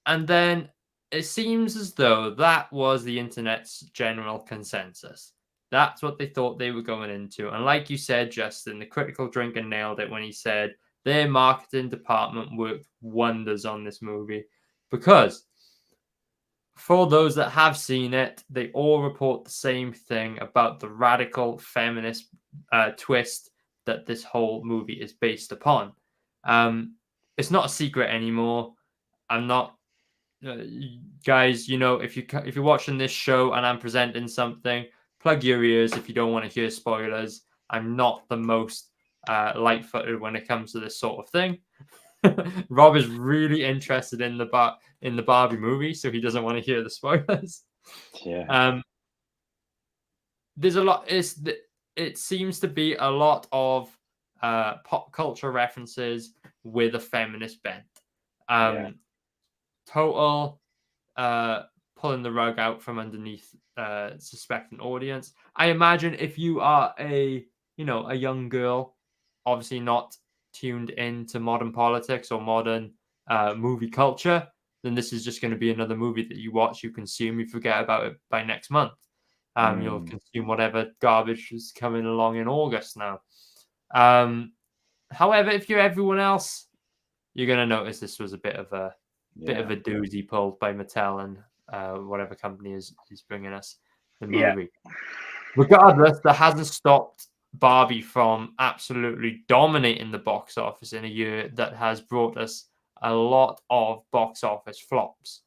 And then it seems as though that was the internet's general consensus. That's what they thought they were going into. And like you said, Justin, the critical drinker nailed it when he said their marketing department worked wonders on this movie. Because for those that have seen it, they all report the same thing about the radical feminist twist that this whole movie is based upon. It's not a secret anymore. I'm not... guys, if you're watching this show and I'm presenting something, plug your ears if you don't want to hear spoilers. I'm not the most light-footed when it comes to this sort of thing. Rob is really interested in the Barbie movie, so he doesn't want to hear the spoilers. Yeah. There's a lot. It seems to be a lot of pop culture references with a feminist bent. Total pulling the rug out from underneath suspectant audience. I imagine if you are a young girl, obviously not tuned into modern politics or modern movie culture, then this is just going to be another movie that you watch, you consume, you forget about it by next month. You'll consume whatever garbage is coming along in August now. However, if you're everyone else, you're going to notice this was a bit of a doozy pulled by Mattel and whatever company is bringing us the movie. Yeah. Regardless, that hasn't stopped Barbie from absolutely dominating the box office in a year that has brought us a lot of box office flops.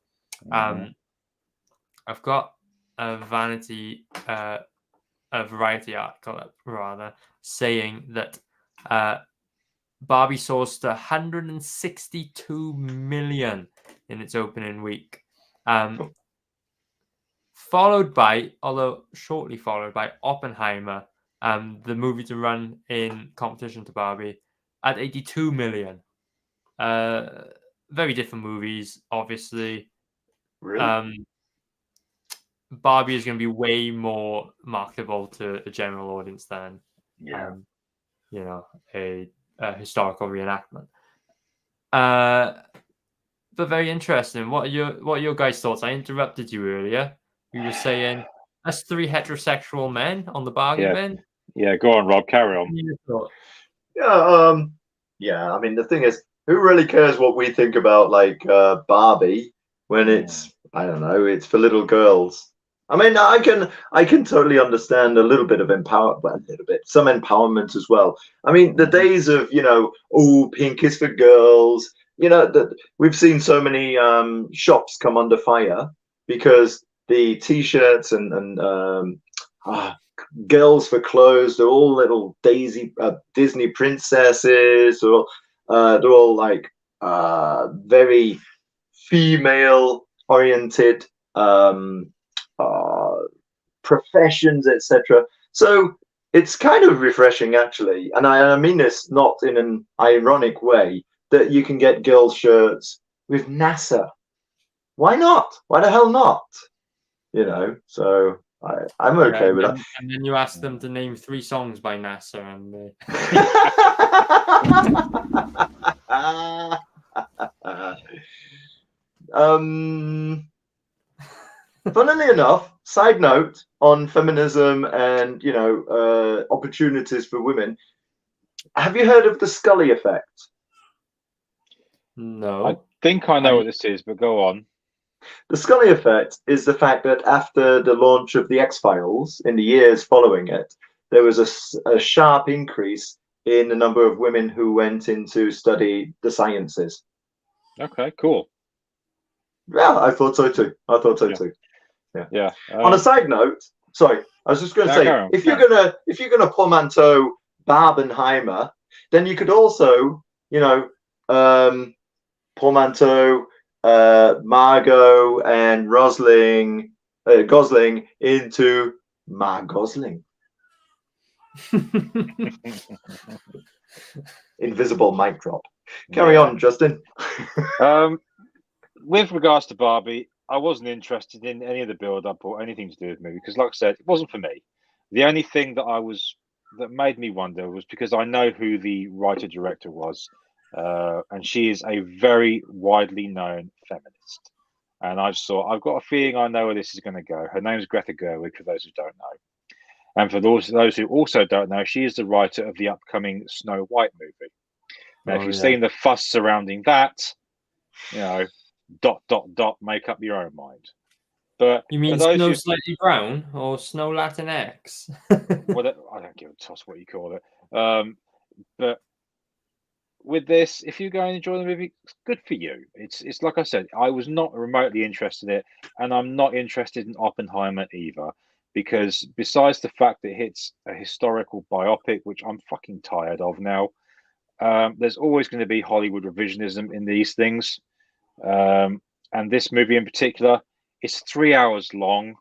I've got a Variety article rather saying that Barbie sourced 162 million in its opening week, shortly followed by Oppenheimer, the movie to run in competition to Barbie, at 82 million. Very different movies, obviously. Really? Barbie is going to be way more marketable to the general audience than, a historical reenactment. But very interesting. What are your guys' thoughts? I interrupted you earlier. You were saying us three heterosexual men on the bargain bin. Yeah, go on, Rob. Carry on. Yeah. I mean, the thing is, who really cares what we think about like Barbie when it's, I don't know, it's for little girls. I mean, I can totally understand a little bit of some empowerment as well. I mean, the days of, pink is for girls, we've seen so many shops come under fire because the t-shirts and girls for clothes, they're all little Disney princesses, or they're all like very female oriented professions, etc. So it's kind of refreshing, actually, and I mean this not in an ironic way, that you can get girls' shirts with NASA. Why not? Why the hell not? So I'm okay with that. And then you ask them to name 3 songs by NASA, and funnily enough, side note on feminism and opportunities for women. Have you heard of the Scully effect? No. I think I know what this is, but go on. The Scully effect is the fact that after the launch of the X-Files, in the years following it, there was a sharp increase in the number of women who went in to study the sciences. Okay, cool. Yeah, I thought so too. Too. Yeah. On a side note, sorry, I was just going to say, if you're gonna portmanteau Barbenheimer, then you could also, portmanteau Margot and Gosling into Mar Gosling. Invisible mic drop. Carry on, Justin. With regards to Barbie, I wasn't interested in any of the build-up or anything to do with the movie because, like I said, it wasn't for me. The only thing that made me wonder was because I know who the writer-director was, and she is a very widely known feminist. And I just thought, I've got a feeling I know where this is going to go. Her name's Greta Gerwig, for those who don't know. And for those who also don't know, she is the writer of the upcoming Snow White movie. Now, if you've seen the fuss surrounding that, ... make up your own mind. But you mean Snow Slightly Brown or Snow Latinx? Well, I don't give a toss what you call it. But with this, if you go and enjoy the movie, it's good for you. It's like I said, I was not remotely interested in it, and I'm not interested in Oppenheimer either, because besides the fact that it hits a historical biopic, which I'm fucking tired of now, there's always going to be Hollywood revisionism in these things. And this movie in particular, it's 3 hours long.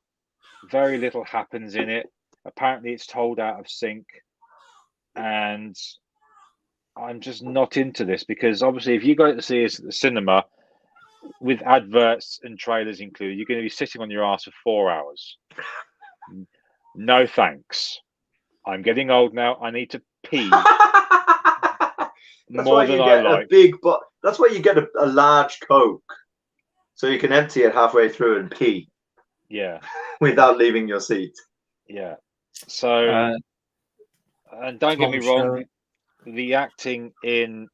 Very little happens in it. Apparently, it's told out of sync, and I'm just not into this because obviously, if you go to see this at the cinema with adverts and trailers included, you're going to be sitting on your ass for 4 hours. No thanks. I'm getting old now. I need to pee more than I like. That's why you get a large Coke. So you can empty it halfway through and pee. Yeah. Without leaving your seat. Yeah. So, and don't get me wrong, the acting in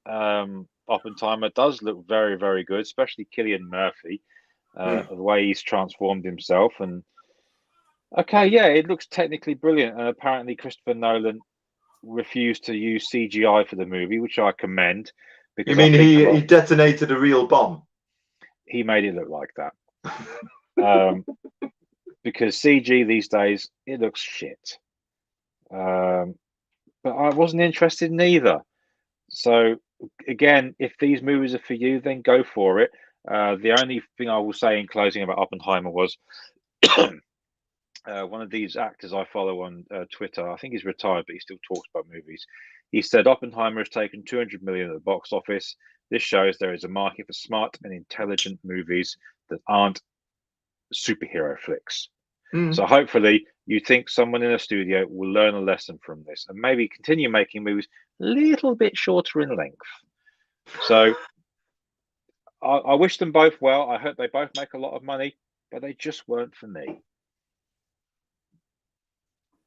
Oppenheimer does look very, very good, especially Cillian Murphy, the way he's transformed himself. And okay, yeah, it looks technically brilliant. And apparently, Christopher Nolan refused to use CGI for the movie, which I commend. Because you mean he detonated a real bomb? He made it look like that. Because CG these days, it looks shit. But I wasn't interested in either. So again, if these movies are for you, then go for it. The only thing I will say in closing about Oppenheimer was one of these actors I follow on Twitter, I think he's retired, but he still talks about movies. He said Oppenheimer has taken 200 million at the box office. This shows there is a market for smart and intelligent movies that aren't superhero flicks. So hopefully you think someone in a studio will learn a lesson from this and maybe continue making movies a little bit shorter in length. So I wish them both well. I hope they both make a lot of money, but they just weren't for me.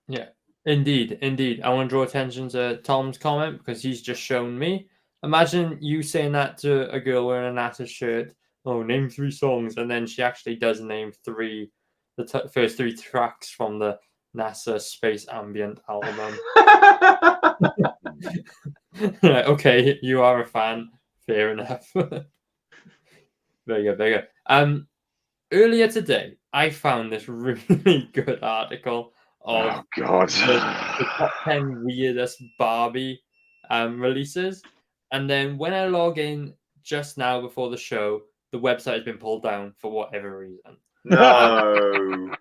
Yeah, indeed. I want to draw attention to Tom's comment because he's just shown me. Imagine you saying that to a girl wearing a NASA shirt. Oh, name 3 songs, and then she actually does name 3, the first 3 tracks from the NASA Space Ambient album. Okay, you are a fan. Fair enough. Very good. Earlier today, I found this really good article of the top 10 weirdest Barbie releases, and then when I log in just now before the show, the website has been pulled down for whatever reason. No.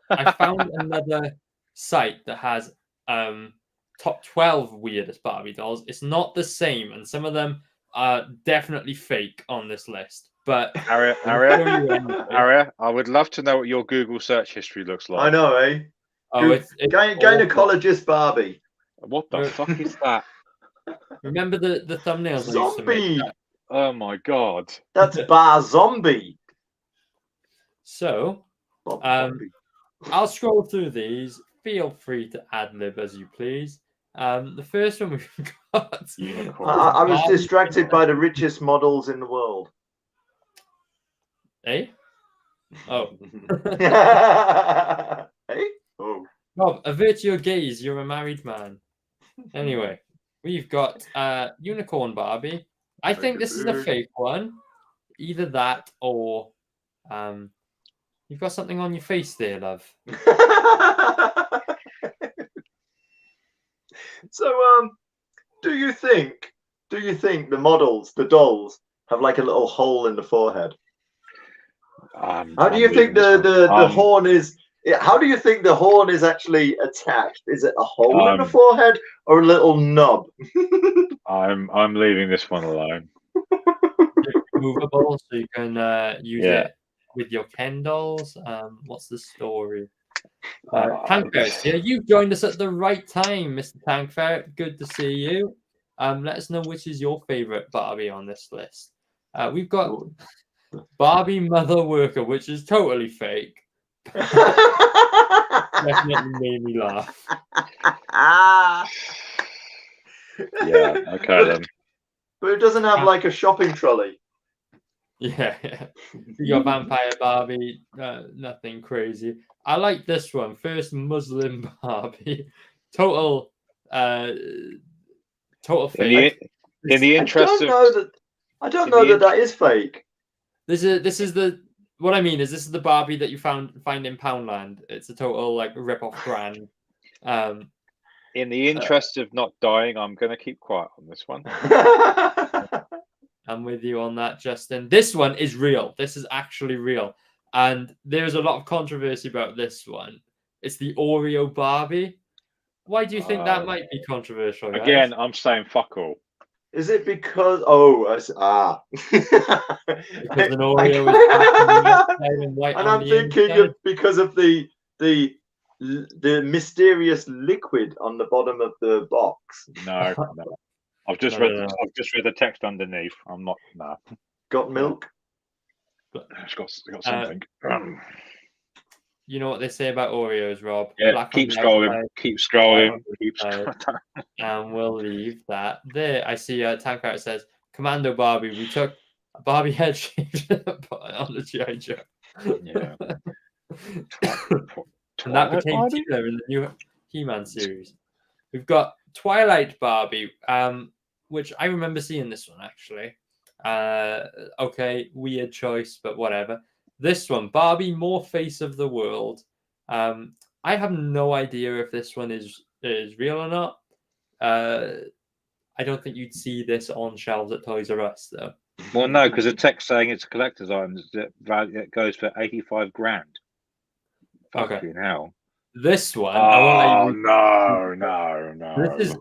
I found another site that has top 12 weirdest Barbie dolls. It's not the same, and some of them are definitely fake on this list. But Aria, I would love to know what your Google search history looks like. I know, eh? Oh, it's gynecologist Barbie. What the fuck is that? Remember the thumbnails? Zombie. Oh my god. That's Bar Zombie. So, I'll scroll through these. Feel free to ad-lib as you please. The first one we've got. I was distracted by the richest models in the world. Eh? Oh. Eh? Oh. Rob, avert your gaze. You're a married man. Anyway, we've got Unicorn Barbie. I think this is a fake one. Either that or you've got something on your face there, love. So, do you think the models, the dolls, have like a little hole in the forehead? How do you think the horn is? How do you think the horn is actually attached? Is it a hole in the forehead or a little nub? I'm leaving this one alone. It's movable, so you can use it with your Ken dolls. What's the story? Tank Ferret here. You joined us at the right time, Mr. Tank Ferret. Good to see you. Let us know which is your favorite Barbie on this list. We've got Barbie Mother Worker, which is totally fake. Definitely made me laugh. Yeah, okay then. But it doesn't have like a shopping trolley. Yeah. Your Vampire Barbie, nothing crazy. I like this one. First Muslim Barbie. Total fake. In the interest I don't know that is fake. This is the what I mean is this is the Barbie that you find in Poundland. It's a total like rip-off brand. In the interest of not dying, I'm going to keep quiet on this one. I'm with you on that, Justin. This one is real. This is actually real. And there's a lot of controversy about this one. It's the Oreo Barbie. Why do you think that might be controversial, guys? Again, I'm saying fuck all. Is it because because an Oreo is and white, and I'm thinking because of the mysterious liquid on the bottom of the box. No. I've just read the text underneath. I'm not. No. Got milk? It's got something. You know what they say about Oreos, Rob? Yeah, Black keep on the scrolling, outside, keep white scrolling, on the keep inside. scrolling. And we'll leave that there. I see Time Carrot says, Commando Barbie, we took a Barbie head shaped on the G.I. Joe. Yeah. And that Twilight became Barbie? Tiller in the new He-Man series. We've got Twilight Barbie, which I remember seeing this one actually. Okay, weird choice, but whatever. This one, Barbie, more face of the world. I have no idea if this one is real or not. I don't think you'd see this on shelves at Toys R Us though. Well, no, because the text saying it's a collector's item that goes for 85 grand. Okay. Fucking hell. This one, oh no. This is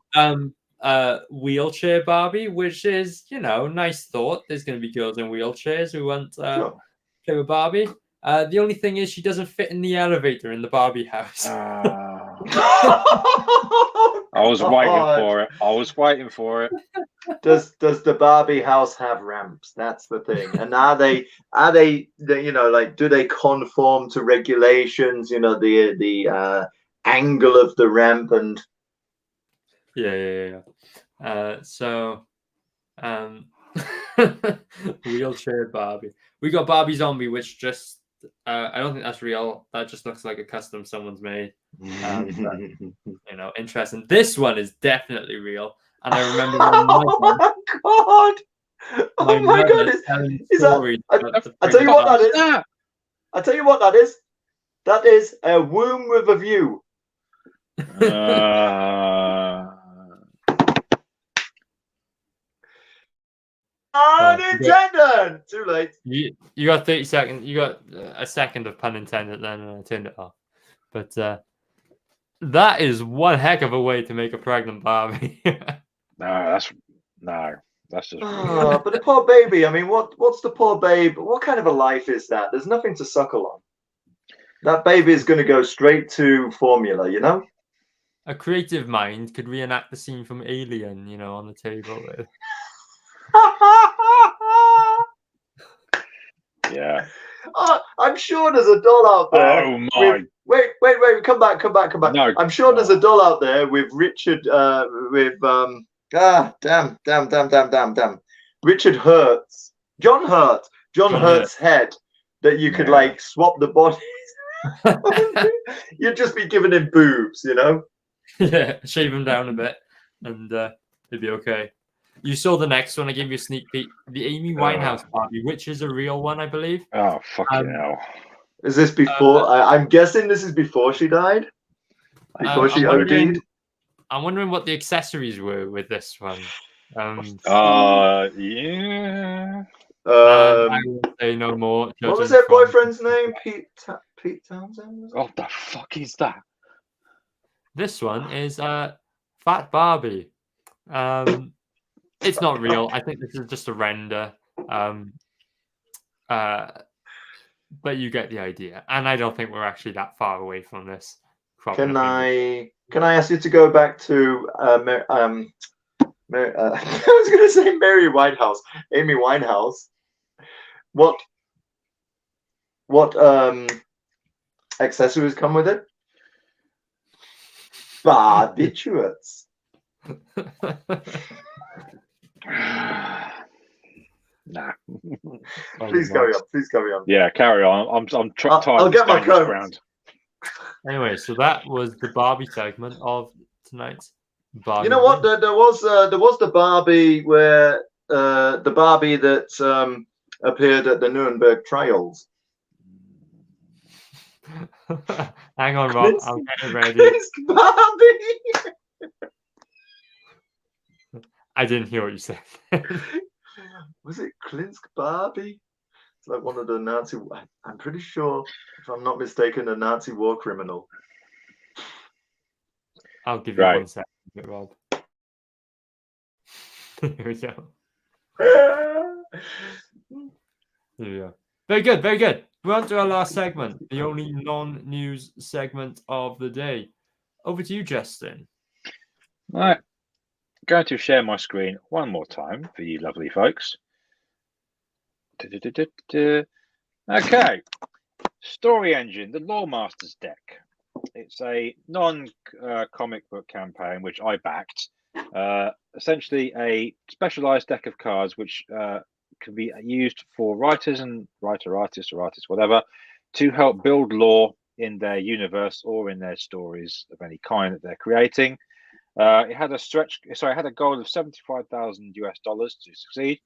wheelchair Barbie, which is, you know, nice thought. There's going to be girls in wheelchairs who want play with Barbie. The only thing is she doesn't fit in the elevator in the Barbie house. I was waiting for it. Does the Barbie house have ramps? That's the thing. And are they you know, like, do they conform to regulations? You know, the angle of the ramp and yeah. Wheelchair Barbie. We got Barbie Zombie, which just I don't think that's real. That just looks like a custom someone's made. But, you know, interesting. This one is definitely real. And I remember oh my god! Is that? I tell you what that is. I tell you what that is. That is a womb with a view. Unintended. Too late. You got 30 seconds. You got a second of pun intended. Then I turned it off. But that is one heck of a way to make a pregnant Barbie. That's just. But the poor baby. I mean, what's the poor babe? What kind of a life is that? There's nothing to suckle on. That baby is going to go straight to formula, you know. A creative mind could reenact the scene from Alien, you know, on the table. Yeah. I'm sure there's a doll out there. Oh my! Wait! Come back! No. I'm sure there's a doll out there with Richard. Damn. Richard Hurt's. John Hurt's head that you could like swap the bodies. You'd just be giving him boobs, you know. Yeah, shave him down a bit, and it'd be okay. You saw the next one. I gave you a sneak peek. The Amy Winehouse Barbie, which is a real one, I believe. Oh, fucking hell. Is this before? I'm guessing this is before she died? Before she OD'd? I'm wondering what the accessories were with this one. Yeah. I will say no more. What was their boyfriend's name? Pete Townsend? What the fuck is that? This one is Fat Barbie. It's not real. I think this is just a render. But you get the idea. And I don't think we're actually that far away from this. Can I ask you to go back to I was going to say Mary Whitehouse, Amy Winehouse. What accessories come with it? Barbiturates. Nah. Please carry on. Yeah, carry on. I'm trying. I'll get my coat. Anyway, so that was the Barbie segment of tonight's Barbie. You know what? There was the Barbie where the Barbie that appeared at the Nuremberg trials. Hang on, Rob. I'm getting ready. Barbie. I didn't hear what you said. Was it Klinsk Barbie? It's like one of the Nazi. I'm pretty sure, if I'm not mistaken, a Nazi war criminal. I'll give you 1 second, Rob. Here we go. Here we go. Very good, very good. We're on to our last segment, the only non-news segment of the day. Over to you, Justin. All right. Going to share my screen one more time for you lovely folks. Okay. Story Engine, the Lore Masters deck. It's a non-comic book campaign which I backed. Essentially, a specialized deck of cards which can be used for writers and artists, whatever, to help build lore in their universe or in their stories of any kind that they're creating. It had a goal of $75,000 to succeed.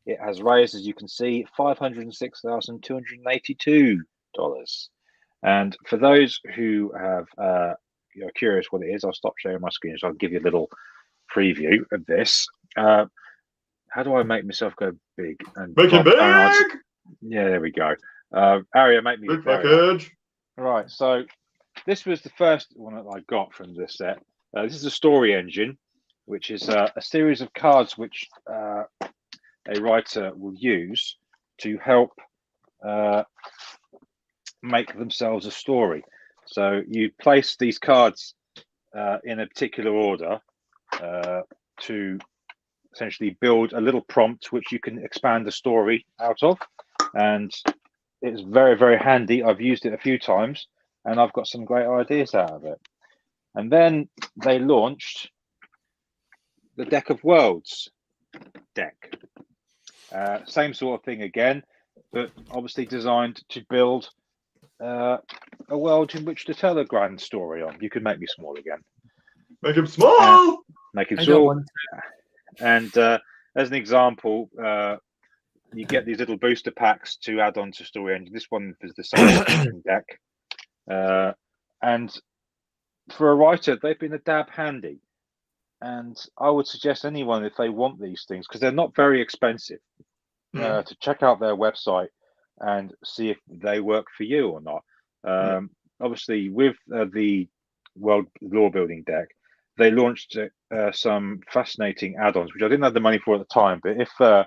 It has raised, as you can see, $506,282. And for those who have you're curious what it is, I'll stop sharing my screen so I'll give you a little preview of this. How do I make myself go big? And make it big. Yeah, there we go. Aria, make me big package. Right, so this was the first one that I got from this set. This is a Story Engine, which is a series of cards which a writer will use to help make themselves a story. So you place these cards in a particular order to essentially build a little prompt which you can expand the story out of, and it's very, very handy. I've used it a few times and I've got some great ideas out of it. And then they launched the Deck of Worlds deck. Same sort of thing again, but obviously designed to build a world in which to tell a grand story on. You can make me small again. Make him small. Make him small. And as an example, you get these little booster packs to add on to Story Engine. This one is the same deck. And for a writer, they've been a dab handy. And I would suggest anyone, if they want these things, because they're not very expensive, to check out their website and see if they work for you or not. Obviously, with the World Lore Building deck, they launched some fascinating add-ons, which I didn't have the money for at the time, but if they're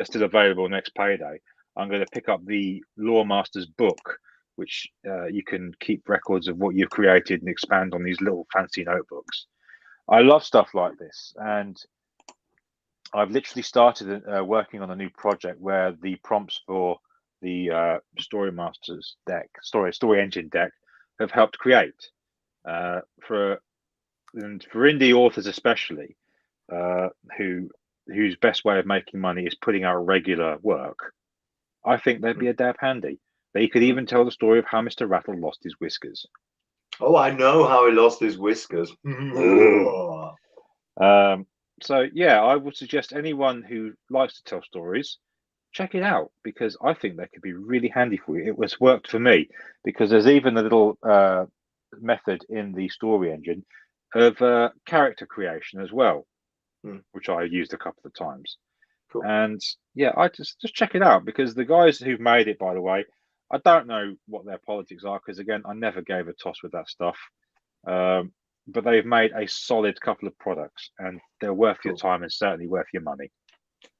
still available next payday, I'm going to pick up the Lore Masters book, which you can keep records of what you've created and expand on these little fancy notebooks. I love stuff like this, and I've literally started working on a new project where the prompts for the Story Masters deck, Story Engine deck, have helped create for indie authors especially, whose best way of making money is putting out regular work. I think they'd be a dab handy. They could even tell the story of how Mr. Rattle lost his whiskers. Oh, I know how he lost his whiskers. So yeah, I would suggest anyone who likes to tell stories, check it out, because I think they could be really handy for you. It was worked for me because there's even a little method in the Story Engine of character creation as well, which I used a couple of times. Cool. And yeah, I just check it out, because the guys who've made it, by the way, I don't know what their politics are, because again, I never gave a toss with that stuff. But they've made a solid couple of products, and they're worth your time and certainly worth your money.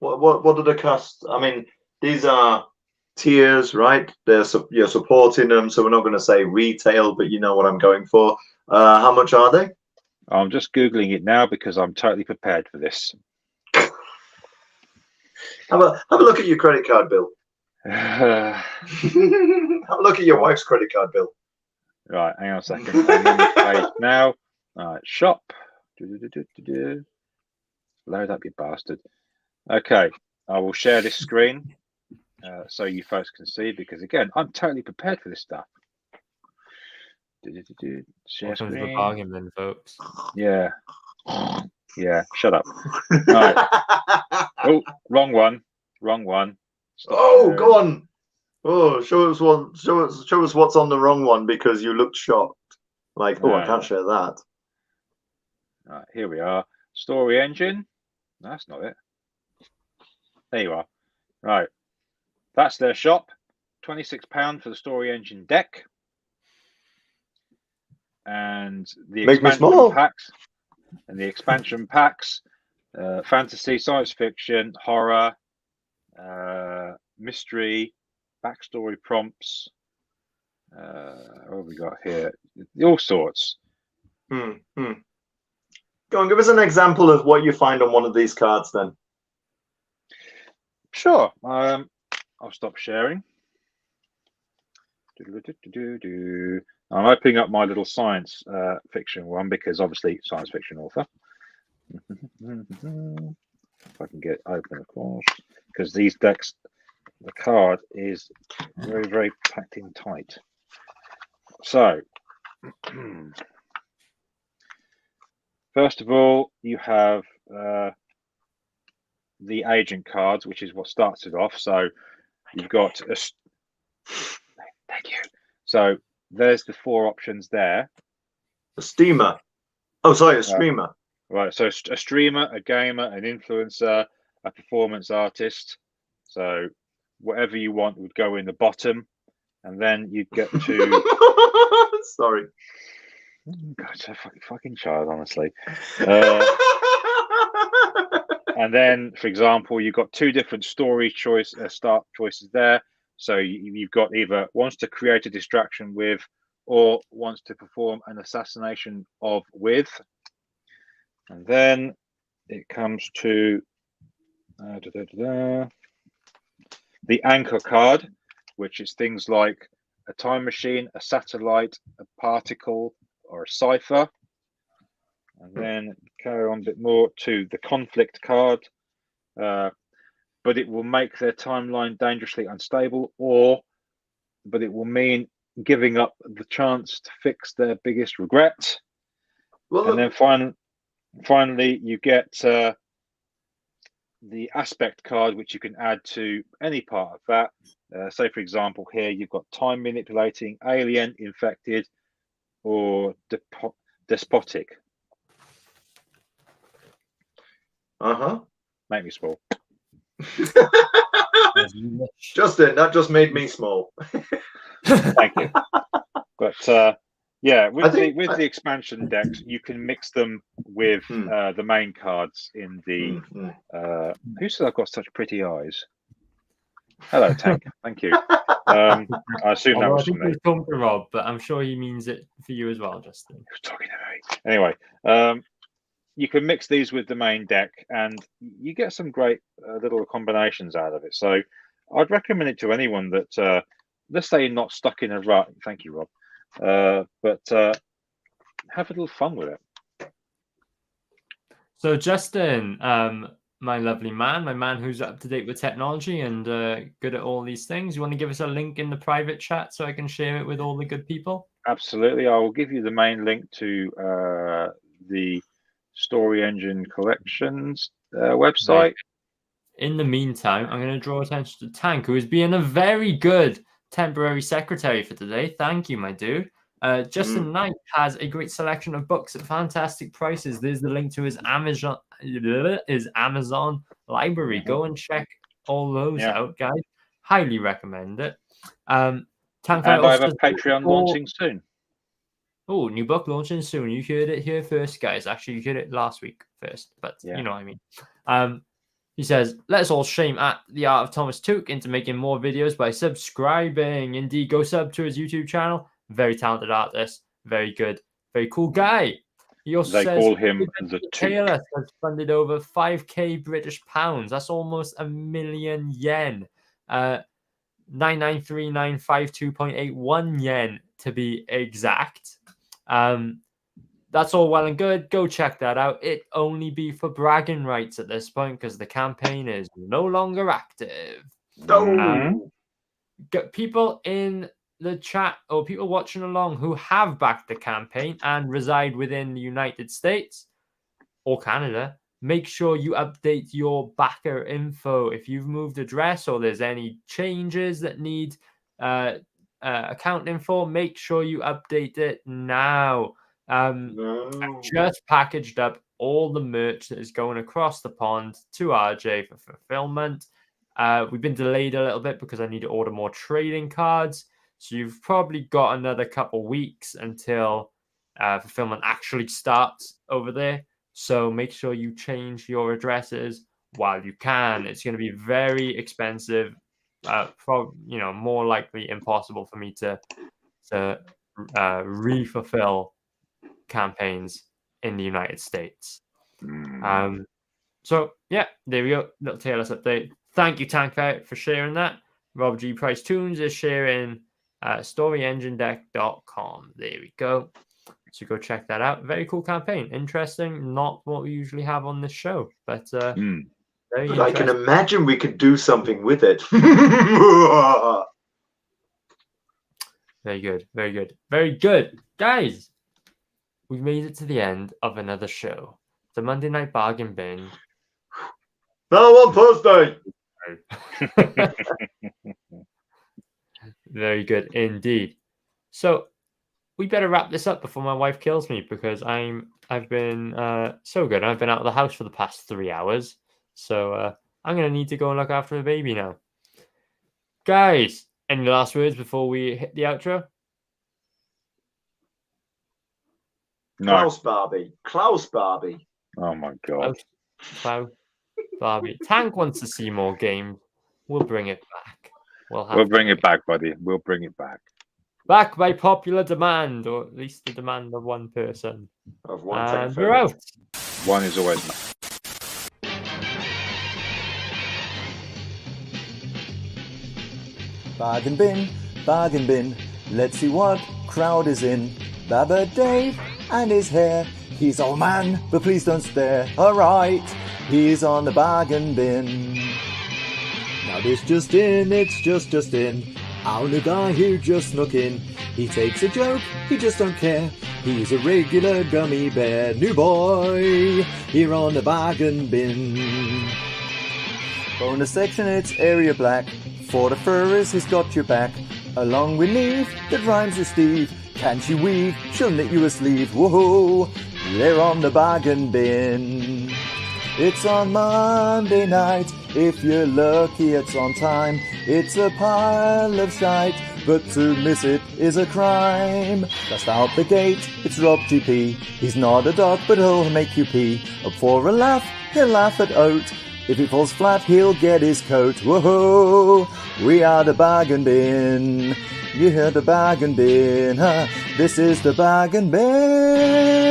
What do they cost? I mean, these are tiers, right? You're supporting them, so we're not going to say retail, but you know what I'm going for. How much are they? I'm just Googling it now because I'm totally prepared for this. Have a look at your credit card bill. Have a look at your wife's credit card bill. Right, hang on a second. I'm on the page now. All right, shop. Load up, you bastard. Okay, I will share this screen so you folks can see, because again, I'm totally prepared for this stuff. Share Welcome screen. to the bargain bin, folks. Yeah. Yeah, shut up. Right. Oh, wrong one. Stop sharing. Go on. Oh, show us what's on the wrong one, because you looked shocked. Like, I can't share that. Right, here we are. Story Engine. No, that's not it. There you are. Right. That's their shop. £26 for the Story Engine deck. And the expansion packs. And the expansion packs. Fantasy, science fiction, horror, mystery, backstory prompts. What have we got here? All sorts. Go on, give us an example of what you find on one of these cards then. Sure. I'll stop sharing. I'm opening up my little science fiction one because obviously science fiction author. If I can get it open, of course, because these decks, the card is very, very packed in tight. So, first of all, you have the agent cards, which is what starts it off. So you've got a thank you. So there's the 4 options there. A steamer. Oh, sorry, a streamer. Right. So a streamer, a gamer, an influencer, a performance artist. So whatever you want would go in the bottom, and then you get to. Sorry. God, so fucking child, honestly. And then, for example, you've got 2 different story start choices there. So you've got either wants to create a distraction with, or wants to perform an assassination of with. And then it comes to the anchor card, which is things like a time machine, a satellite, a particle, or a cipher. And then carry on a bit more to the conflict card, but it will make their timeline dangerously unstable, but it will mean giving up the chance to fix their biggest regret. Well, and then finally, you get the aspect card, which you can add to any part of that. Say, for example, here you've got time manipulating, alien, infected, or despotic. Make me small. Justin, that just made me small. Thank you. But yeah, with the expansion decks, you can mix them with the main cards in the. Who said I've got such pretty eyes? Hello, Tank. Thank you. I assume that was for me. He's talking to Rob, but I'm sure he means it for you as well, Justin. He was talking to me. Anyway, you can mix these with the main deck, and you get some great little combinations out of it. So I'd recommend it to anyone that, let's say, you're not stuck in a rut. Thank you, Rob. But have a little fun with it. So, Justin, my lovely man, my man who's up to date with technology and good at all these things, you want to give us a link in the private chat so I can share it with all the good people? Absolutely. I will give you the main link to the Story Engine Collections website. Right. In the meantime, I'm going to draw attention to Tank, who is being a very good temporary secretary for today. Thank you, my dude. Justin Knight has a great selection of books at fantastic prices. There's the link to his Amazon library. Go and check all those out, guys. Highly recommend it. And I have a Patreon launching soon. Oh, new book launching soon. You heard it here first, guys. Actually, you heard it last week first, but you know what I mean. He says, let's all shame at the art of Thomas Took into making more videos by subscribing. Indeed, go sub to his YouTube channel. Very talented artist. Very good. Very cool guy. He also says, call him the Taylor has funded over 5k British pounds. That's almost $1 million yen. 993,952.81 yen to be exact. That's all well and good. Go check that out. It only be for bragging rights at this point because the campaign is no longer active. People in the chat or people watching along who have backed the campaign and reside within the United States or Canada, make sure you update your backer info. If you've moved address or there's any changes that need account info, make sure you update it now. Just packaged up all the merch that is going across the pond to RJ for fulfillment. We've been delayed a little bit because I need to order more trading cards. So you've probably got another couple weeks until fulfillment actually starts over there. So make sure you change your addresses while you can. It's going to be very expensive. More likely impossible for me to refulfill campaigns in the United States. So yeah, there we go. Little TLS update. Thank you, Tank, for sharing that. Rob G Price Tunes is sharing storyengine.com. There we go. So go check that out. Very cool campaign. Interesting. Not what we usually have on this show, but very but I can imagine we could do something with it. Very good. Very good. Very good. Guys, we've made it to the end of another show. The Monday Night Bargain Bin. Now on Thursday. Very good indeed. So we better wrap this up before my wife kills me, because I've been so good. I've been out of the house for the past 3 hours. So I'm going to need to go and look after the baby now. Guys, any last words before we hit the outro? No. Klaus Barbie. Oh my God. Klaus Barbie. Tank wants to see more games. We'll bring it back. We'll bring it back, buddy. We'll bring it back. Back by popular demand, or at least the demand of one person. Of one and we're out. One is always enough. Bargain bin, let's see what crowd is in. Baba Dave and his hair. He's old man, but please don't stare. Alright, he's on the bargain bin. Now this just in, it's just in. Our new guy who just snuck in. He takes a joke, he just don't care. He's a regular gummy bear. New boy, here on the bargain bin. Bonus section, it's area black. For the furries, he's got your back. Along with Neve, that rhymes with Steve. Can't you weave? She'll knit you a sleeve. Whoa, they're on the bargain bin. It's on Monday night. If you're lucky, it's on time. It's a pile of shite, but to miss it is a crime. Just out the gate, it's Rob TP. He's not a dog, but he'll make you pee. Up for a laugh, he'll laugh at oat. If it falls flat, he'll get his coat. Whoa, we are the bargain bin. You hear the bargain bin, huh? This is the bargain bin.